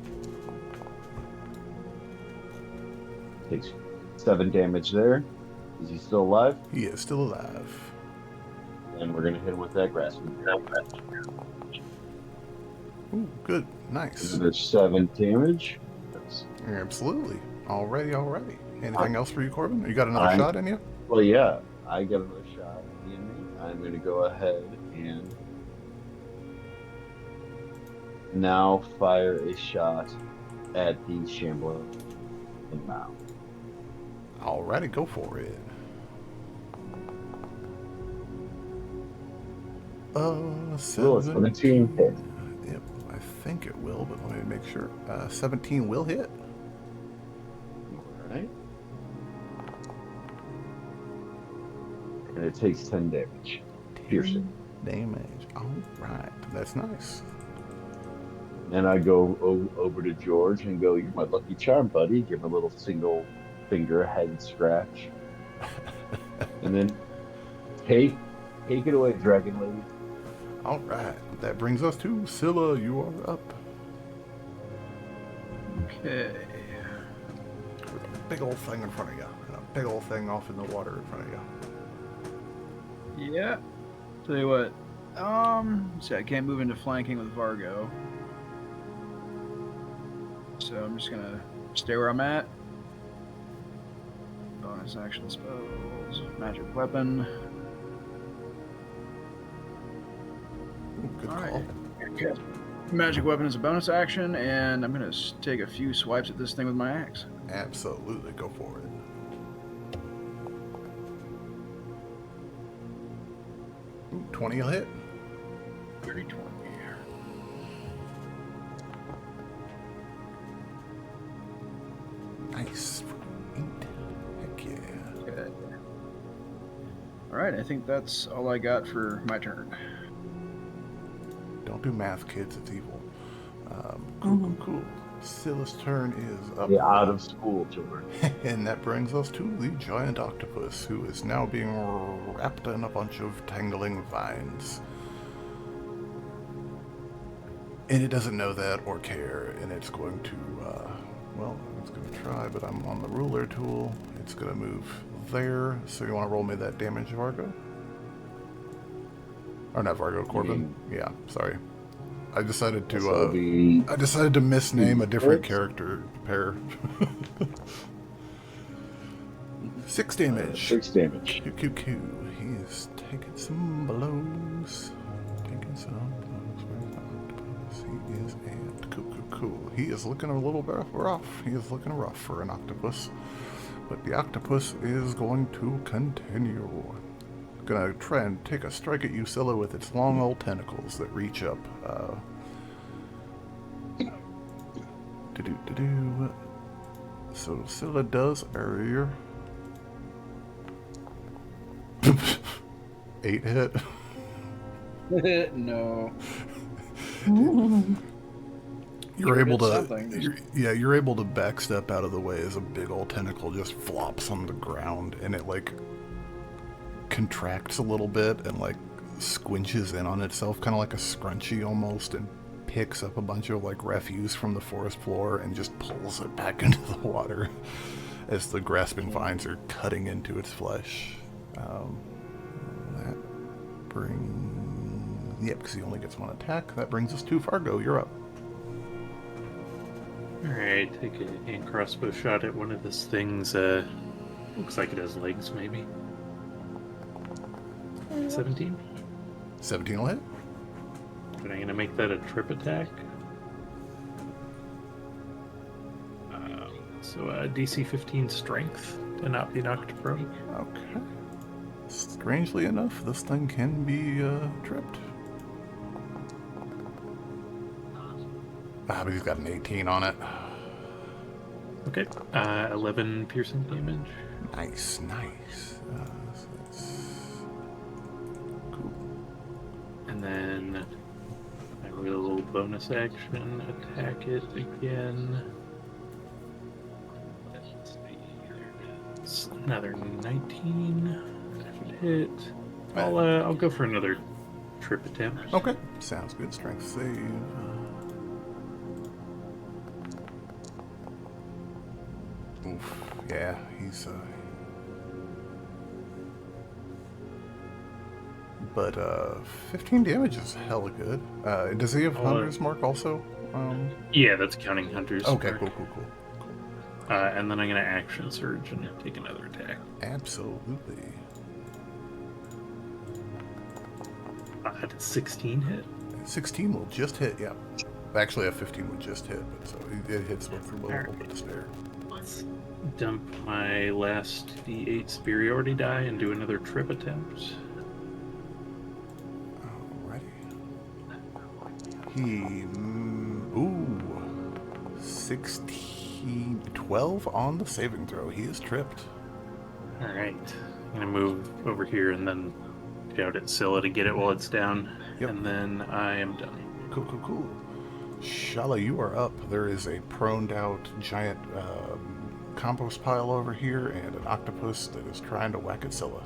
Takes 7 damage there. Is he still alive? He is still alive. And we're going to hit him with that grasping arrow. Ooh, good. Nice. Another 7 damage. Absolutely. Alrighty. Anything else for you, Corvin? You got another shot in you? Well, yeah. I get another shot at the enemy. I'm going to go ahead and now fire a shot at the shambling mound. Alrighty, go for it. Will a 17 17 hit? Yep, I think it will, but let me make sure. 17 will hit. All right. And it takes 10 damage. Piercing. Damage. Alright, that's nice. And I go over to George and go, "You're my lucky charm, buddy." Give him a little single finger head scratch. And then take it away, Dragon Lady. Alright, that brings us to Scylla. You are up. Okay. With a big old thing in front of you, and a big old thing off in the water in front of you. Yeah. Tell you what. See, I can't move into flanking with Vargo. So I'm just gonna stay where I'm at. Bonus action spells. Magic weapon. Good All call. right. Okay. Magic weapon is a bonus action, and I'm gonna take a few swipes at this thing with my axe. Absolutely, go for it. Ooh, 20 will hit. 30-20. Nice. 8. Heck yeah. Okay. All right, I think that's all I got for my turn. Don't do math, kids. It's evil. Cool. Scylla's turn is up. The out of school children. And that brings us to the giant octopus, who is now being wrapped in a bunch of tangling vines. And it doesn't know that or care, and it's going to, it's going to try, but I'm on the ruler tool. It's going to move there. So you want to roll me that damage, Vargo? Or not Vargo, Corvin? Yeah, sorry. I decided to misname a different character pair. 6 damage. 6 damage. Q. He is taking some blows. Where's the octopus? He is at cool. He is looking a little bit rough. He is looking rough for an octopus. But the octopus is going to continue. Gonna try and take a strike at you, Scylla, with its long old tentacles that reach up. So Scylla does area. 8 hit. No. You're able to, something. you're able to backstep out of the way as a big old tentacle just flops on the ground, and it like contracts a little bit and like squinches in on itself, kind of like a scrunchie almost, and picks up a bunch of like refuse from the forest floor and just pulls it back into the water as the grasping vines are cutting into its flesh. That brings, because he only gets 1 attack. That brings us to Fargo. You're up. Alright, take a hand crossbow shot at one of this thing's, looks like it has legs, maybe. 17? 17 will hit. But I'm gonna make that a trip attack. DC 15 strength to not be knocked prone. Okay. Strangely enough, this thing can be tripped. But he's got an 18 on it. Okay, 11 piercing damage. Nice. So that's cool. And then I will a little bonus action attack it again. It's another 19. That should hit. I'll go for another trip attempt. Okay, sounds good. Strength save. Oof. Yeah, he's but 15 damage is hella good. Does he have Hunter's Mark also? Yeah, that's counting Hunter's Okay, Mark. cool. And then I'm gonna action surge and take another attack. Absolutely. Had a 16 hit? 16 will just hit, yeah. Actually, a 15 would just hit, but so it hits with a little bit of spare. Let's dump my last D8 superiority die and do another trip attempt. He, 16, 12 on the saving throw. He is tripped. Alright. I'm gonna move over here and then shout at Scylla to get it while it's down. Yep. And then I am done. Cool. Shalla, you are up. There is a proned out giant compost pile over here and an octopus that is trying to whack at Scylla.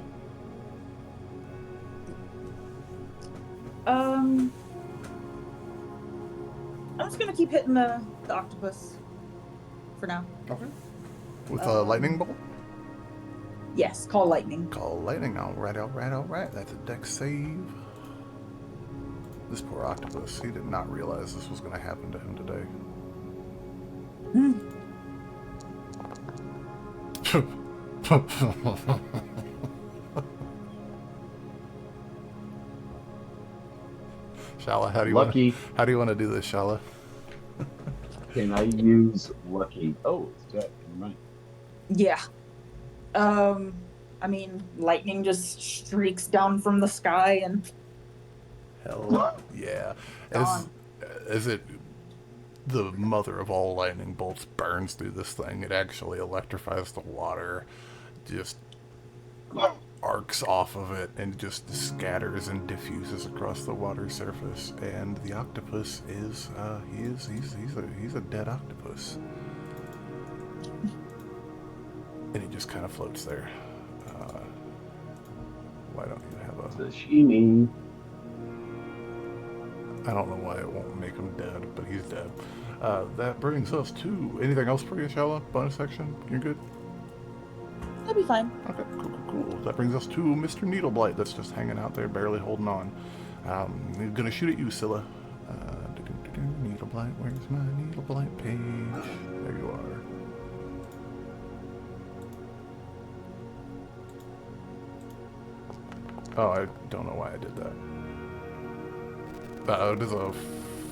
I'm just gonna keep hitting the octopus for now. Okay. With a lightning bolt? Yes, call lightning. Call lightning. All right. That's a dex save. This poor octopus, he did not realize this was going to happen to him today. Shalla, how do you want to do this, Shalla? Can I use lucky? Oh, it's dead. Never mind. Yeah. I mean, lightning just streaks down from the sky and... Hell yeah. As it, the mother of all lightning bolts burns through this thing, it actually electrifies the water, just arcs off of it, and just scatters and diffuses across the water surface. And the octopus is, he's a dead octopus. And he just kind of floats there. Why don't you have a... Sashimi. I don't know why it won't make him dead, but he's dead. That brings us to... Anything else for you, Shalla? Bonus section? You're good? That'd be fine. Okay, cool. That brings us to Mr. Needleblight that's just hanging out there, barely holding on. I'm gonna shoot at you, Scylla. Needleblight, where's my Needleblight page? There you are. Oh, I don't know why I did that. Does a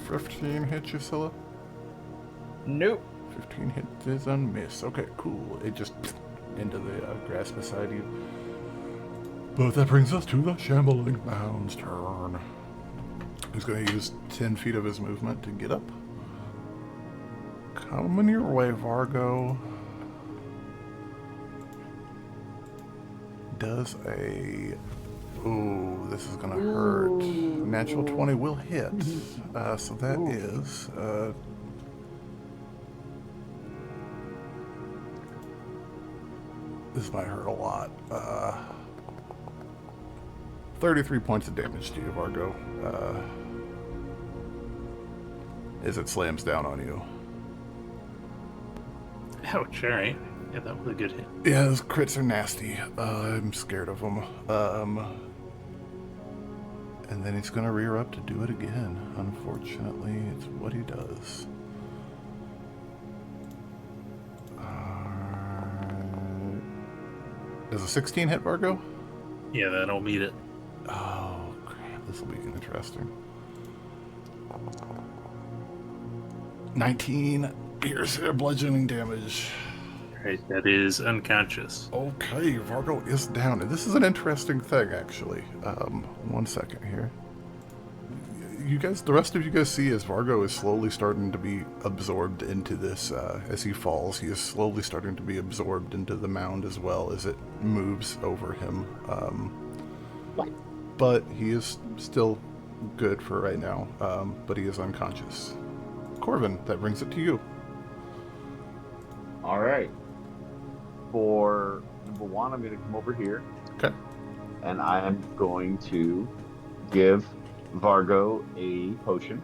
15 hit you, Scylla? Nope. 15 hit is a miss. Okay, cool. It just into the grass beside you. But that brings us to the Shambling Mound's turn. He's going to use 10 feet of his movement to get up. Coming your way, Vargo. Does a... Ooh, this is gonna hurt. Natural 20 will hit. So that is... this might hurt a lot. 33 points of damage to you, Vargo. As it slams down on you. Ouch, alright. Yeah, that was a good hit. Yeah, those crits are nasty. I'm scared of them. And then he's going to rear up to do it again. Unfortunately, it's what he does. Does a 16 hit, Vargo? Yeah, that'll meet it. Oh, crap. This will be interesting. 19 piercing bludgeoning damage. Right, that is unconscious. Okay, Vargo is down. And this is an interesting thing, actually. 1 second here. You guys, the rest of you guys see as Vargo is slowly starting to be absorbed into this, as he falls, he is slowly starting to be absorbed into the mound as well as it moves over him. But he is still good for right now, but he is unconscious. Corvin, that brings it to you. All right. For number one, I'm going to come over here. Okay. And I am going to give Vargo a potion.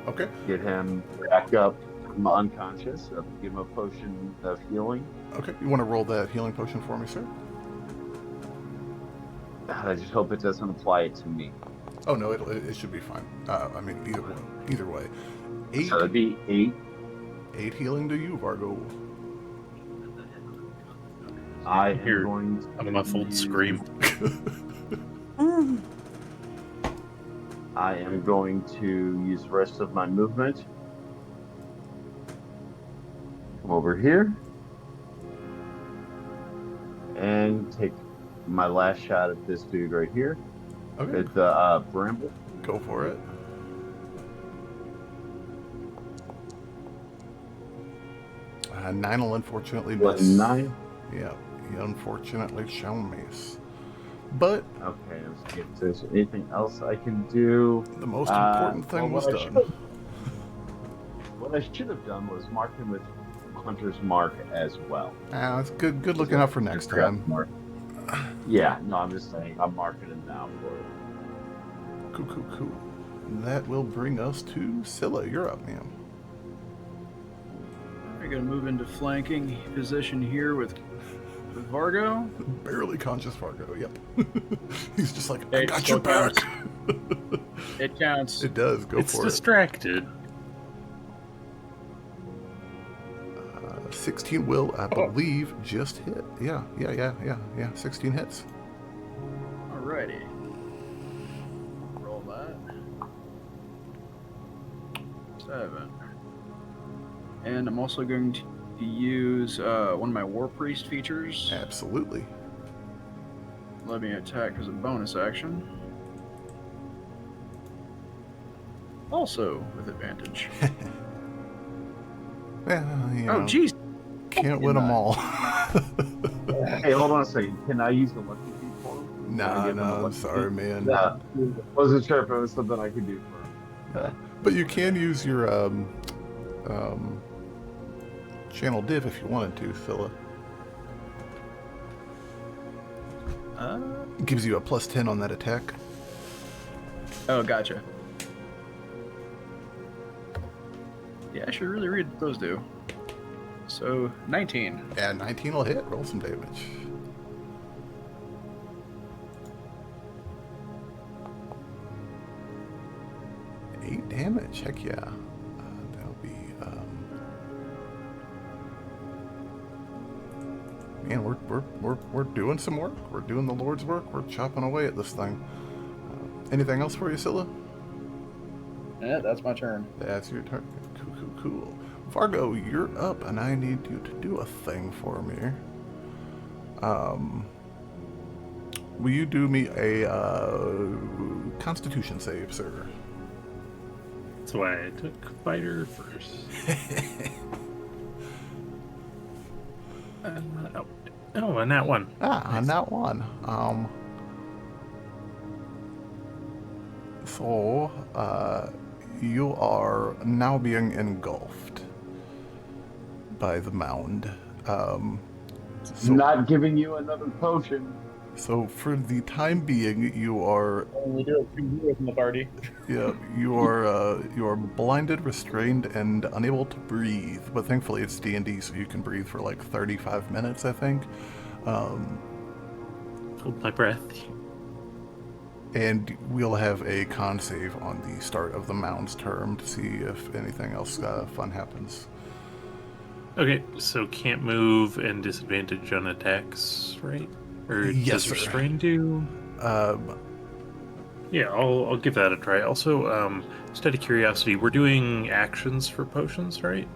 Okay. Get him back up from unconscious. Give him a potion of healing. Okay. You want to roll that healing potion for me, sir? God, I just hope it doesn't apply it to me. Oh, no, it should be fine. I mean, either way. 8. So that'd be 8. 8 healing to you, Vargo. I Here, am going to a muffled scream. I am going to use the rest of my movement. Come over here. And take my last shot at this dude right here. Okay, At the bramble. go for it. Nine will unfortunately miss. 9. Yeah, he unfortunately shall miss. But Okay, let's see if there's anything else I can do. the most important thing was done. What I should have done was mark him with Hunter's Mark as well. It's good looking out for next time. Yeah, no, I'm just saying, I'm marking him now for it. Cool. That will bring us to Scylla. You're up, ma'am. We're gonna move into flanking position here with Vargo. Barely conscious Fargo, yep. He's just like, I Hey, got your back. It counts. It does, go It's for distracted. it. 16 will, I believe, just hit. Yeah. 16 hits. Alrighty. Roll that. 7. And I'm also going to use one of my War Priest features. Absolutely. Let me attack as a bonus action. Also with advantage. Yeah, you Oh, know, jeez. can't win them all. Hey, hold on a second. Can I use the lucky feat for him? Nah, Give him a I'm lucky sorry, feat? man. Nah, wasn't sure if it was something I could do for him. But you can use your channel div if you wanted to, Scylla. It gives you a plus 10 on that attack. Oh, gotcha. Yeah, I should really read what those do. So, 19. Yeah, 19 will hit. Roll some damage. Eight damage. Heck yeah. That'll be. Man, we're doing some work. We're doing the Lord's work. We're chopping away at this thing. Anything else for you, Scylla? Yeah, that's my turn. That's your turn. Cool. Fargo, you're up, and I need you to do a thing for me. Will you do me a Constitution save, sir? That's why I took fighter first. Oh, and that one. On that one. So, you are now being engulfed by the mound. Not giving you another potion. So for the time being, you are We do have 2 heroes in the party. you are blinded, restrained, and unable to breathe. But thankfully, it's D&D, so you can breathe for like 35 minutes, I think. Hold my breath. And we'll have a con save on the start of the mound's term to see if anything else fun happens. Okay, so can't move and disadvantage on attacks, right? Or Yes, does sir. restrain do? Yeah, I'll give that a try. Also, just out of curiosity, we're doing actions for potions, right?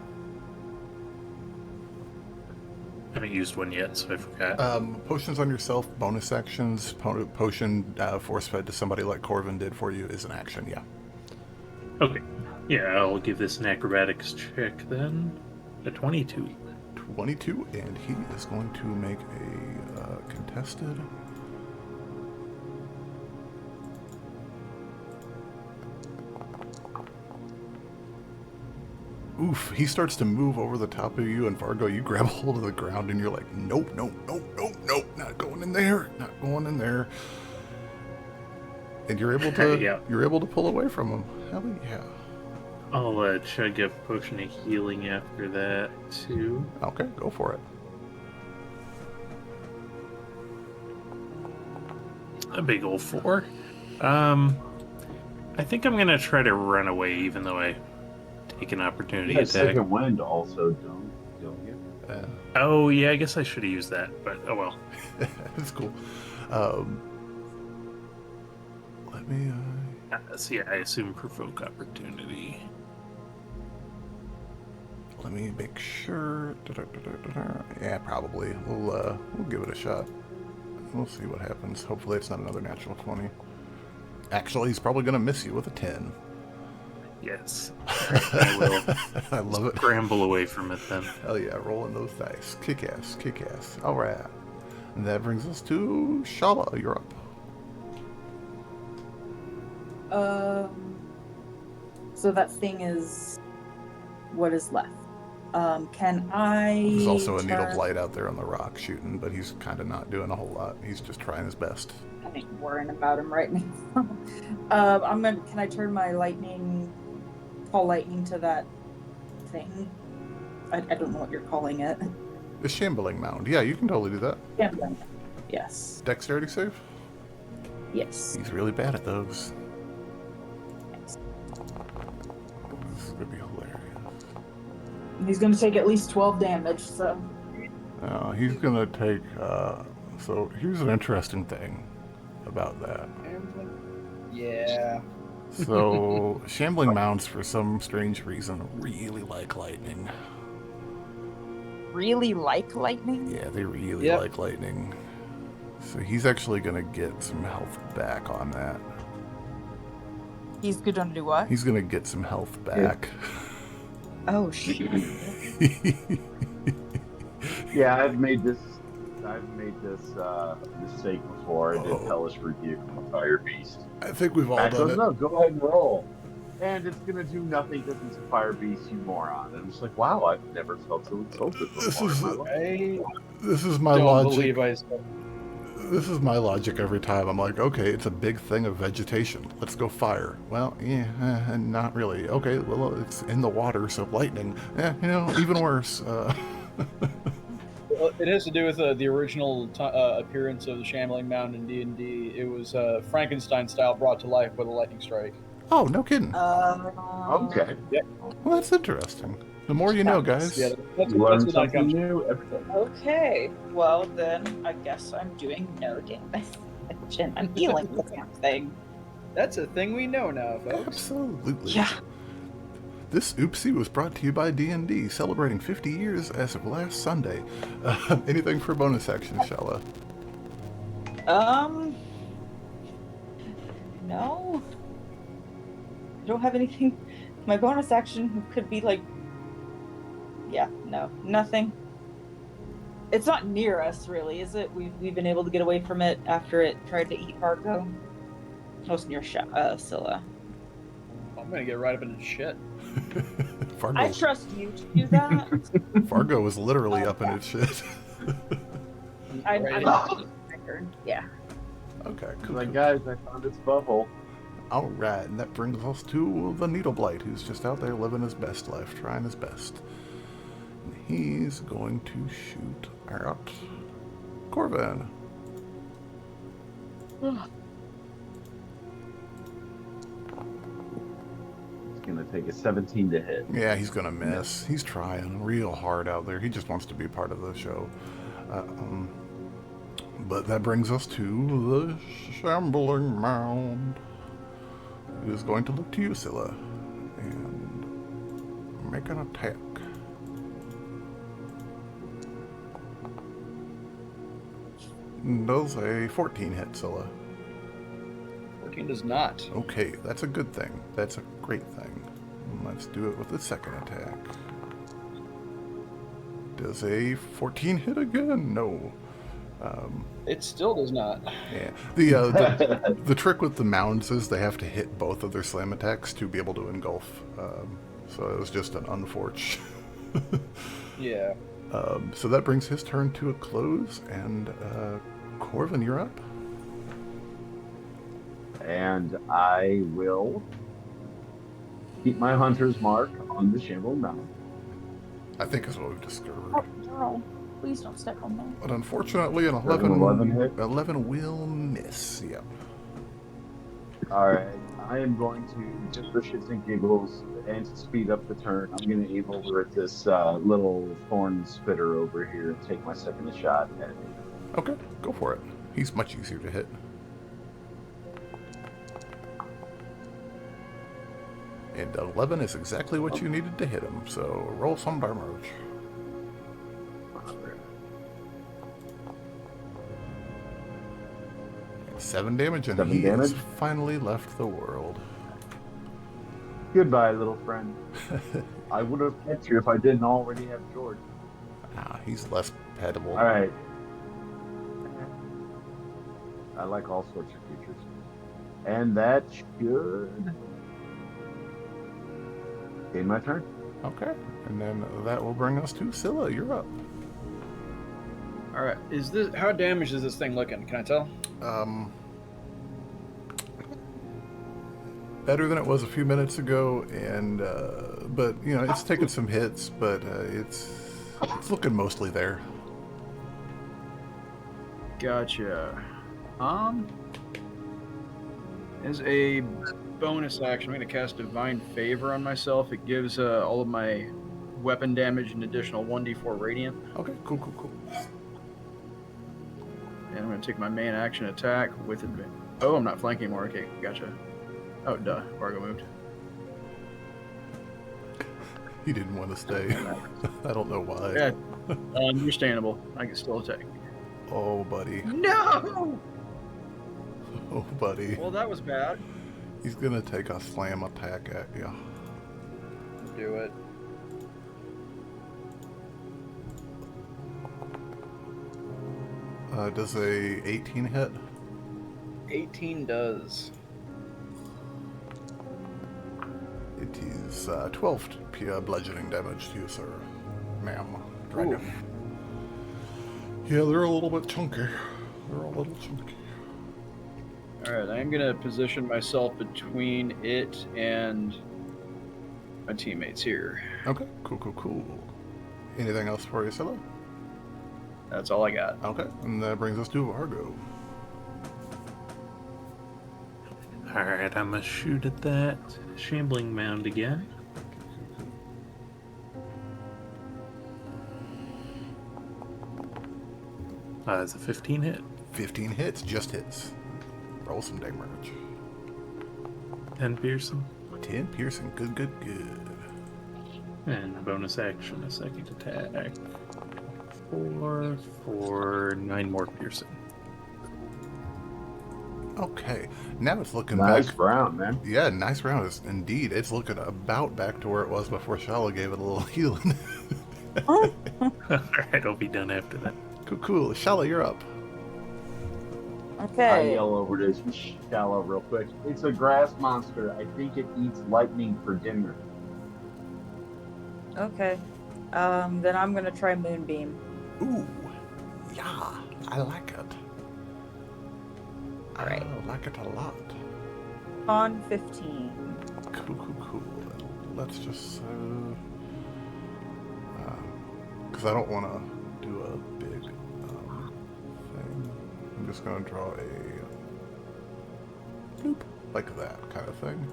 I haven't used one yet, so I forgot. Potions on yourself, bonus actions. Potion force fed to somebody like Corvin did for you is an action, yeah. Okay. Yeah, I'll give this an acrobatics check then. A 22. 22, and he is going to make a contested. Oof, he starts to move over the top of you, and Vargo, you grab hold of the ground, and you're like, nope, not going in there, not going in there. And you're able to, Yeah. you're able to pull away from him. Hell yeah. I'll chug a potion of healing after that, too. Okay, go for it. A big old 4. I think I'm going to try to run away, even though I take an opportunity Yeah, attack. second wind also, don't you? Oh, yeah, I guess I should have used that, but oh well. It's cool. Let me. So yeah, I assume provoke opportunity. Let me make sure. Yeah, probably. We'll give it a shot. We'll see what happens. Hopefully it's not another natural 20. Actually, he's probably going to miss you with a 10. Yes. I will I love it. scramble away from it then. Hell yeah, rolling those dice. Kick ass, kick ass. Alright. And that brings us to Shalla. You're up. So that thing is what is left. Can I? There's also a needle blight out there on the rock shooting, but he's kind of not doing a whole lot. He's just trying his best. I ain't worrying about him right now. Can I turn my lightning, call lightning to that thing? I don't know what you're calling it. The shambling mound. Yeah, you can totally do that. Shambling. Yes. Dexterity save? Yes. He's really bad at those. Yes. This is gonna be hilarious. He's gonna take at least 12 damage. So. He's gonna take. So here's an interesting thing about that. Yeah. So shambling mounds, for some strange reason, really like lightning. Really like lightning? Yeah, they really like lightning. So he's actually gonna get some health back on that. He's gonna do what? He's gonna get some health back. Oh shit. Yeah, I've made this mistake before. I did hellish rebuke on a fire beast. I think we've all Matt done goes, it. no, go ahead and roll. And it's gonna do nothing because it's a fire beast, you moron. And I'm just like, wow, I've never felt so insulted before in my life. This is my Don't logic. believe I said. This is my logic every time. I'm like, okay, it's a big thing of vegetation. Let's go fire. Well, yeah, not really. Okay, well, it's in the water, so lightning. Even worse. Well, it has to do with the original appearance of the Shambling Mound in D&D. It was Frankenstein style brought to life with a lightning strike. Oh, no kidding. Okay. Well, that's interesting. The more you know, guys. Yeah, that's Learn what I something come. new every day. Okay. Well then, I guess I'm doing no damage. I'm healing the damn thing. That's a thing we know now, folks. Absolutely. Yeah. This oopsie was brought to you by D&D, celebrating 50 years as of last Sunday. Anything for bonus action, Shalla? No. I don't have anything. My bonus action could be like. Yeah, no, nothing. It's not near us, really, is it? We've been able to get away from it after it tried to eat Fargo. It was near Scylla. I'm gonna get right up into shit. Fargo. I trust you to do that. Fargo was literally up in its shit. I'm not record. Yeah. Okay, cool. Like, guys, I found its butthole. Alright, and that brings us to the Needle Blight, who's just out there living his best life, trying his best. And he's going to shoot at Corvin. It's gonna take a 17 to hit. Yeah, he's gonna miss. He's trying real hard out there. He just wants to be part of the show. But that brings us to the Shambling Mound. He is going to look to you, Scylla, and make an attack. Does a 14 hit, Scylla? 14 does not. Okay, that's a good thing. That's a great thing. Let's do it with the second attack. Does a 14 hit again? No. It still does not. Yeah. The trick with the mounds is they have to hit both of their slam attacks to be able to engulf. So it was just an unfortunate. Yeah. So that brings his turn to a close, and Corvin, you're up. And I will keep my hunter's mark on the Shambling Mound. I think is what we've discovered. Oh, no. Please don't step on me. But unfortunately, an 11 hit? 11 will miss. Yep. Alright, I am going to, just for shits and giggles, and to speed up the turn, I'm going to aim over at this little thorn spitter over here and take my second shot at it. Okay, go for it. He's much easier to hit. And 11 is exactly what you needed to hit him, so roll some damage. 7 damage, and 7 he damage? has finally left the world. Goodbye, little friend. I would have kept you if I didn't already have George. He's less petable. All right. I like all sorts of creatures. And that should be my turn. Okay, and then that will bring us to Scylla. You're up. All right. How damaged is this thing looking? Can I tell? Better than it was a few minutes ago, and but it's taken some hits, but it's looking mostly there. Gotcha. As a bonus action, I'm going to cast Divine Favor on myself. It gives all of my weapon damage an additional 1d4 radiant. Okay, cool. And I'm going to take my main action attack with advantage. Oh, I'm not flanking anymore. Okay, gotcha. Oh, duh. Fargo moved. He didn't want to stay. I don't know why. Yeah, understandable. I can still attack. Oh, buddy. No! Oh, buddy. Well, that was bad. He's gonna take a slam attack at you. Do it. Does a 18 hit? 18 does. It is 12 bludgeoning damage to you, sir. Ma'am. Dragon. Oof. Yeah, they're a little bit chunky. Alright, I'm going to position myself between it and my teammates here. Okay, cool. Anything else for you, Scylla? That's all I got. Okay, and that brings us to Argo. Alright, I'm gonna shoot at that shambling mound again. That's a 15 hit. 15 hits, just hits. Roll some damage. 10 piercing. 10 piercing, good. And a bonus action, a second attack. 4 for 9 more piercing. Okay, now it's looking Nice back. round, man. Yeah, nice round. Indeed, it's looking about back to where it was before Shalla gave it a little healing. Alright, I'll be done after that. Cool. Shalla, you're up. I Okay. yell over to Shalla real quick. It's a grass monster. I think it eats lightning for dinner. Okay. Then I'm gonna try Moonbeam. Ooh, yeah, I like it. All right. I like it a lot. On 15. Cool. Let's just, because I don't want to do a big thing. I'm just going to draw a bloop, like that kind of thing.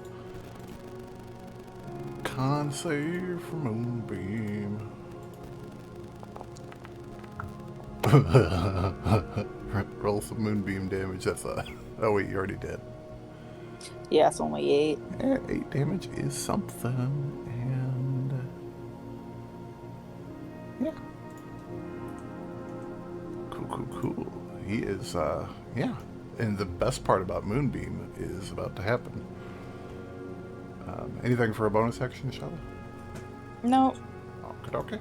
Con save for Moonbeam. Roll some Moonbeam damage. That's oh wait, you already did. Yeah, it's only 8. 8 damage is something, and yeah. Cool. He is, yeah. And the best part about Moonbeam is about to happen. Anything for a bonus action, Shalla? No. Okay.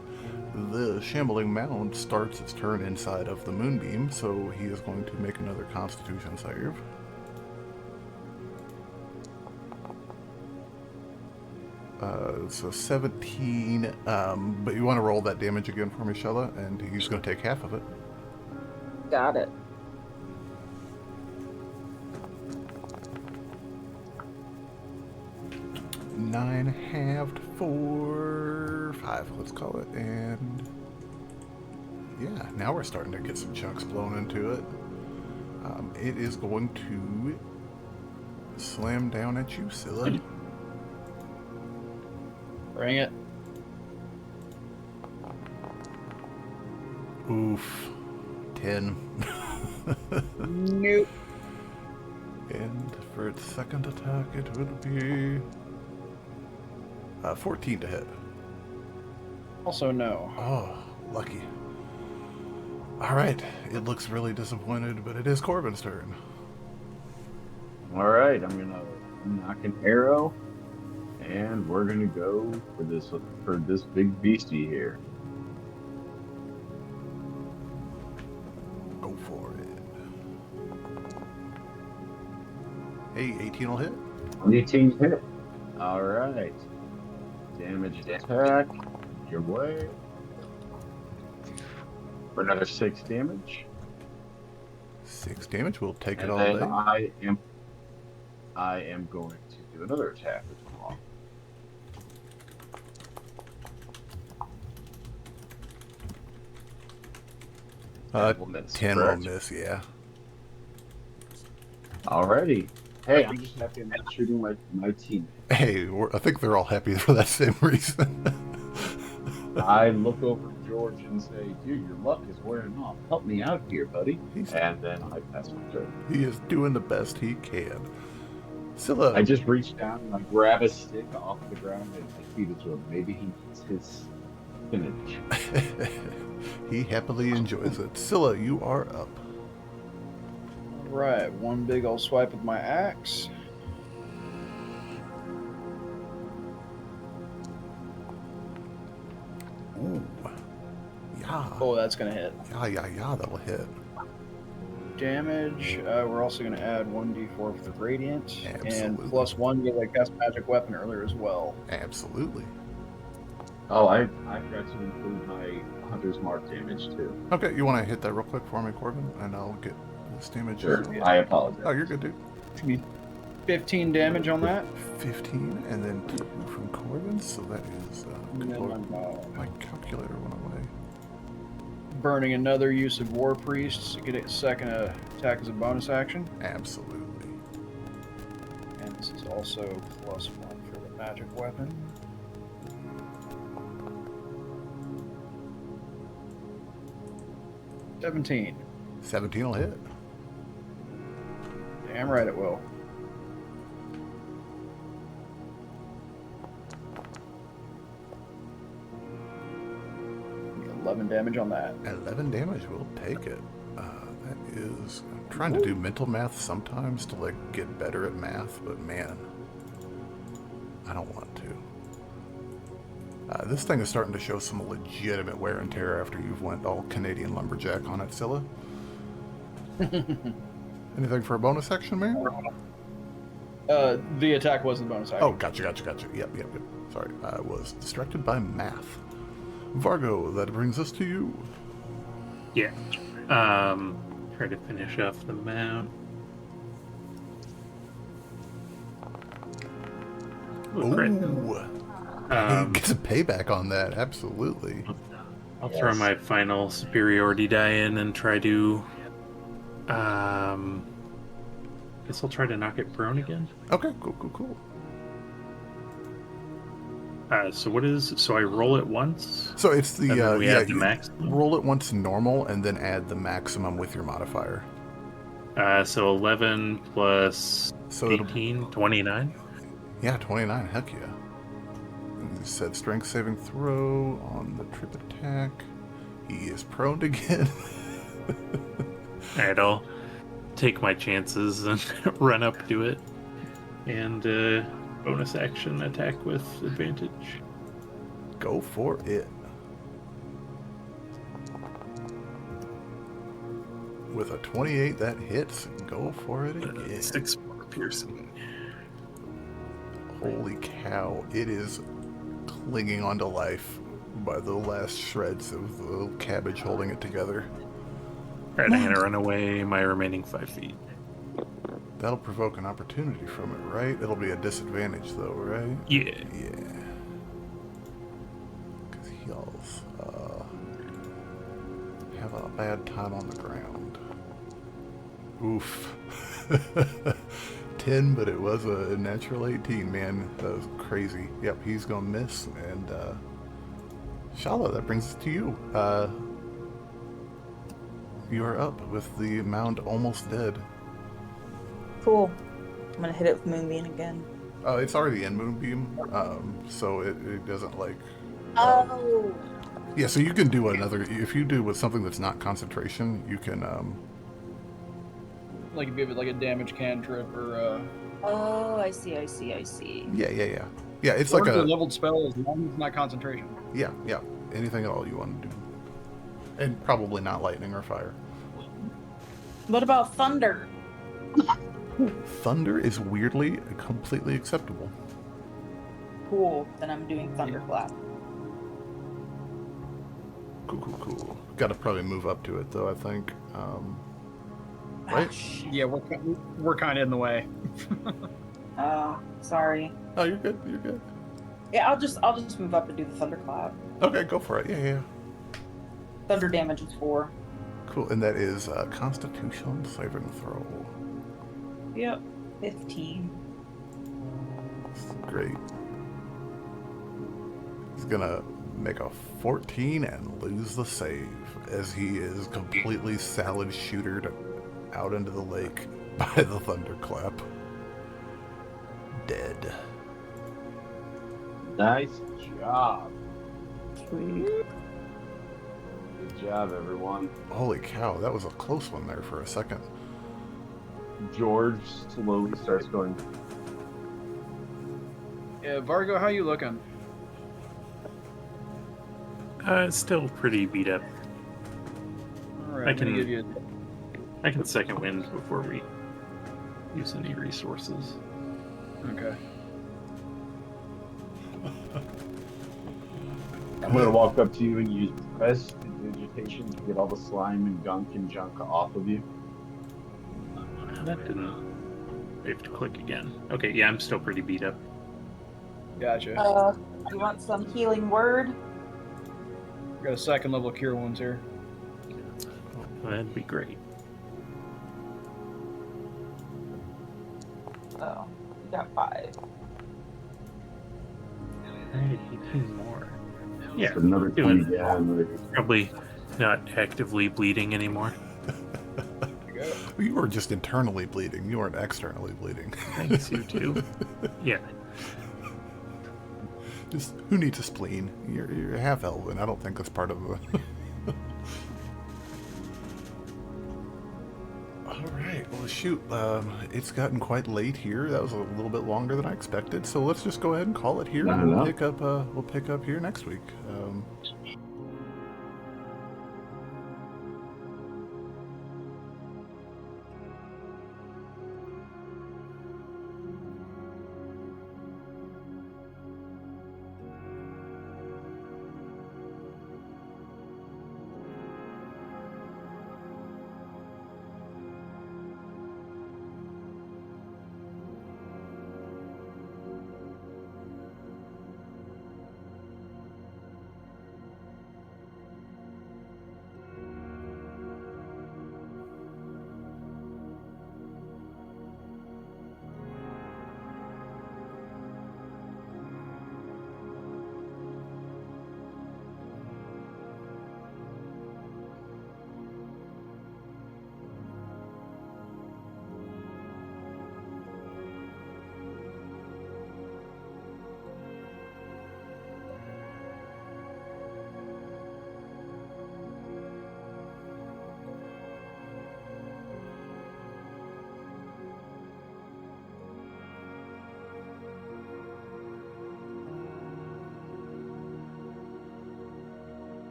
The shambling mound starts its turn inside of the Moonbeam, so he is going to make another Constitution save. So 17, but you want to roll that damage again for me, Shalla, and he's going to take half of it. Got it. Nine halved for 5, let's call it, and yeah, now we're starting to get some chunks blown into it. It is going to slam down at you, Scylla. Bring it. Oof. 10. Nope. And for its second attack, it will be 14 to hit. Also no. Oh, lucky. All right. It looks really disappointed, but it is Corvin's turn. All right, I'm gonna knock an arrow, and we're gonna go for this big beastie here. Go for it. Hey, 18 will hit. 18 hit. All right. Damage attack. Your way. For another 6 damage. 6 damage. We'll take it And all then day. I am going to do another attack as well. Will miss, 10 correct? will miss, yeah. Alrighty. Hey, I'm just happy I'm not shooting my team. Hey, I think they're all happy for that same reason. I look over at George and say, dude, your luck is wearing off. Help me out here, buddy. And then I pass my turn. He is doing the best he can. Scylla. I just reach down and I grab a stick off the ground and I feed it to him. Maybe he needs his spinach. He happily enjoys it. Scylla, you are up. Right, one big old swipe with my axe. Ooh. Yeah. Oh, that's gonna hit. Yeah, that'll hit. Damage. We're also gonna add 1d4 for the radiant, Absolutely. and +1 because I cast magic weapon earlier as well. Absolutely. Oh, I forgot to include my Hunter's Mark damage too. Okay, you want to hit that real quick for me, Corvin? And I'll get this damage. Sure. I apologize. Oh, you're good, dude. Should be 15 damage on that. 15, and then 2 from Corvin, so that is... And then my calculator went away. burning another use of War Priest to get a second attack as a bonus action. Absolutely. And this is also +1 for the magic weapon. $17. 17 will hit. Damn right it will. $11 damage on that. 11 damage, we'll take it. That is... I'm trying to do mental math sometimes to, like, get better at math, but man, I don't want to. This thing is starting to show some legitimate wear and tear after you've went all Canadian lumberjack on it, Scylla. Anything for a bonus action, man? The attack wasn't bonus action. Oh, gotcha. Yep. Sorry, I was distracted by math. Vargo, that brings us to you. Yeah. Try to finish off the mount. Ooh. He gets a payback on that, absolutely. I'll throw my final superiority die in and try to... guess I'll try to knock it prone again. Okay, cool. So I roll it once? So it's the, And then we add the you maximum? roll it once normal and then add the maximum with your modifier. So 11 plus So 18, 29? Yeah, 29, heck yeah. And you said strength saving throw on the trip attack. He is prone again. Alright, I'll take my chances and run up to it. And bonus action attack with advantage. Go for it. With a 28, that hits. Go for it again. 6 more piercing. Holy cow. It is clinging onto life by the last shreds of the little cabbage holding it together. Alright, I'm going to run away my remaining 5 feet. That'll provoke an opportunity from it, right? It'll be a disadvantage, though, right? Yeah. Yeah. Because heals have a bad time on the ground. Oof. 10, but it was a natural 18, man. That was crazy. Yep, he's gonna miss. And Shalla, that brings us to you. You are up with the mound almost dead. Cool. I'm gonna hit it with Moonbeam again. It's already in Moonbeam, so it doesn't like. Oh. Yeah, so you can do another. If you do with something that's not concentration, you can. Like if you have like a damage cantrip or. Oh, I see. Yeah. Yeah, it's Or like it's a a. leveled spell as long as it's not concentration. Yeah. Anything at all you want to do, and probably not lightning or fire. What about thunder? Thunder is weirdly completely acceptable. Cool. Then I'm doing thunderclap. Cool. Got to probably move up to it though. I think. Right? Yeah, we're kind of in the way. Oh, sorry. Oh, you're good. Yeah, I'll just move up and do the thunderclap. Okay, go for it. Yeah. Thunder damage is 4. Cool, and that is Constitution saving throw. Yep. 15. Great. He's gonna make a 14 and lose the save as he is completely salad shootered out into the lake by the thunderclap. Dead. Nice job. Sweet. Good job, everyone. Holy cow, that was a close one there for a second. George slowly starts going. Yeah, Vargo, how you looking? Still pretty beat up. All right, I I'm gonna can- give you. I can second wind before we use any resources. Okay. I'm gonna walk up to you and use prestidigitation to get all the slime and gunk and junk off of you. That didn't. I have to click again. Okay, yeah, I'm still pretty beat up. Gotcha. You want some healing word? Got a second level cure wounds here. That'd be great. Oh, you got 5. Alright, 2 more. Yeah, So another doing 20. Yeah, another. probably not actively bleeding anymore. There you go. You were just internally bleeding. You weren't externally bleeding. Thanks, you too. Yeah. Just who needs a spleen? You're half elven. I don't think that's part of the. All right. Well, shoot. It's gotten quite late here. That was a little bit longer than I expected. So let's just go ahead and call it here. Not We'll enough. pick up. We'll pick up here next week.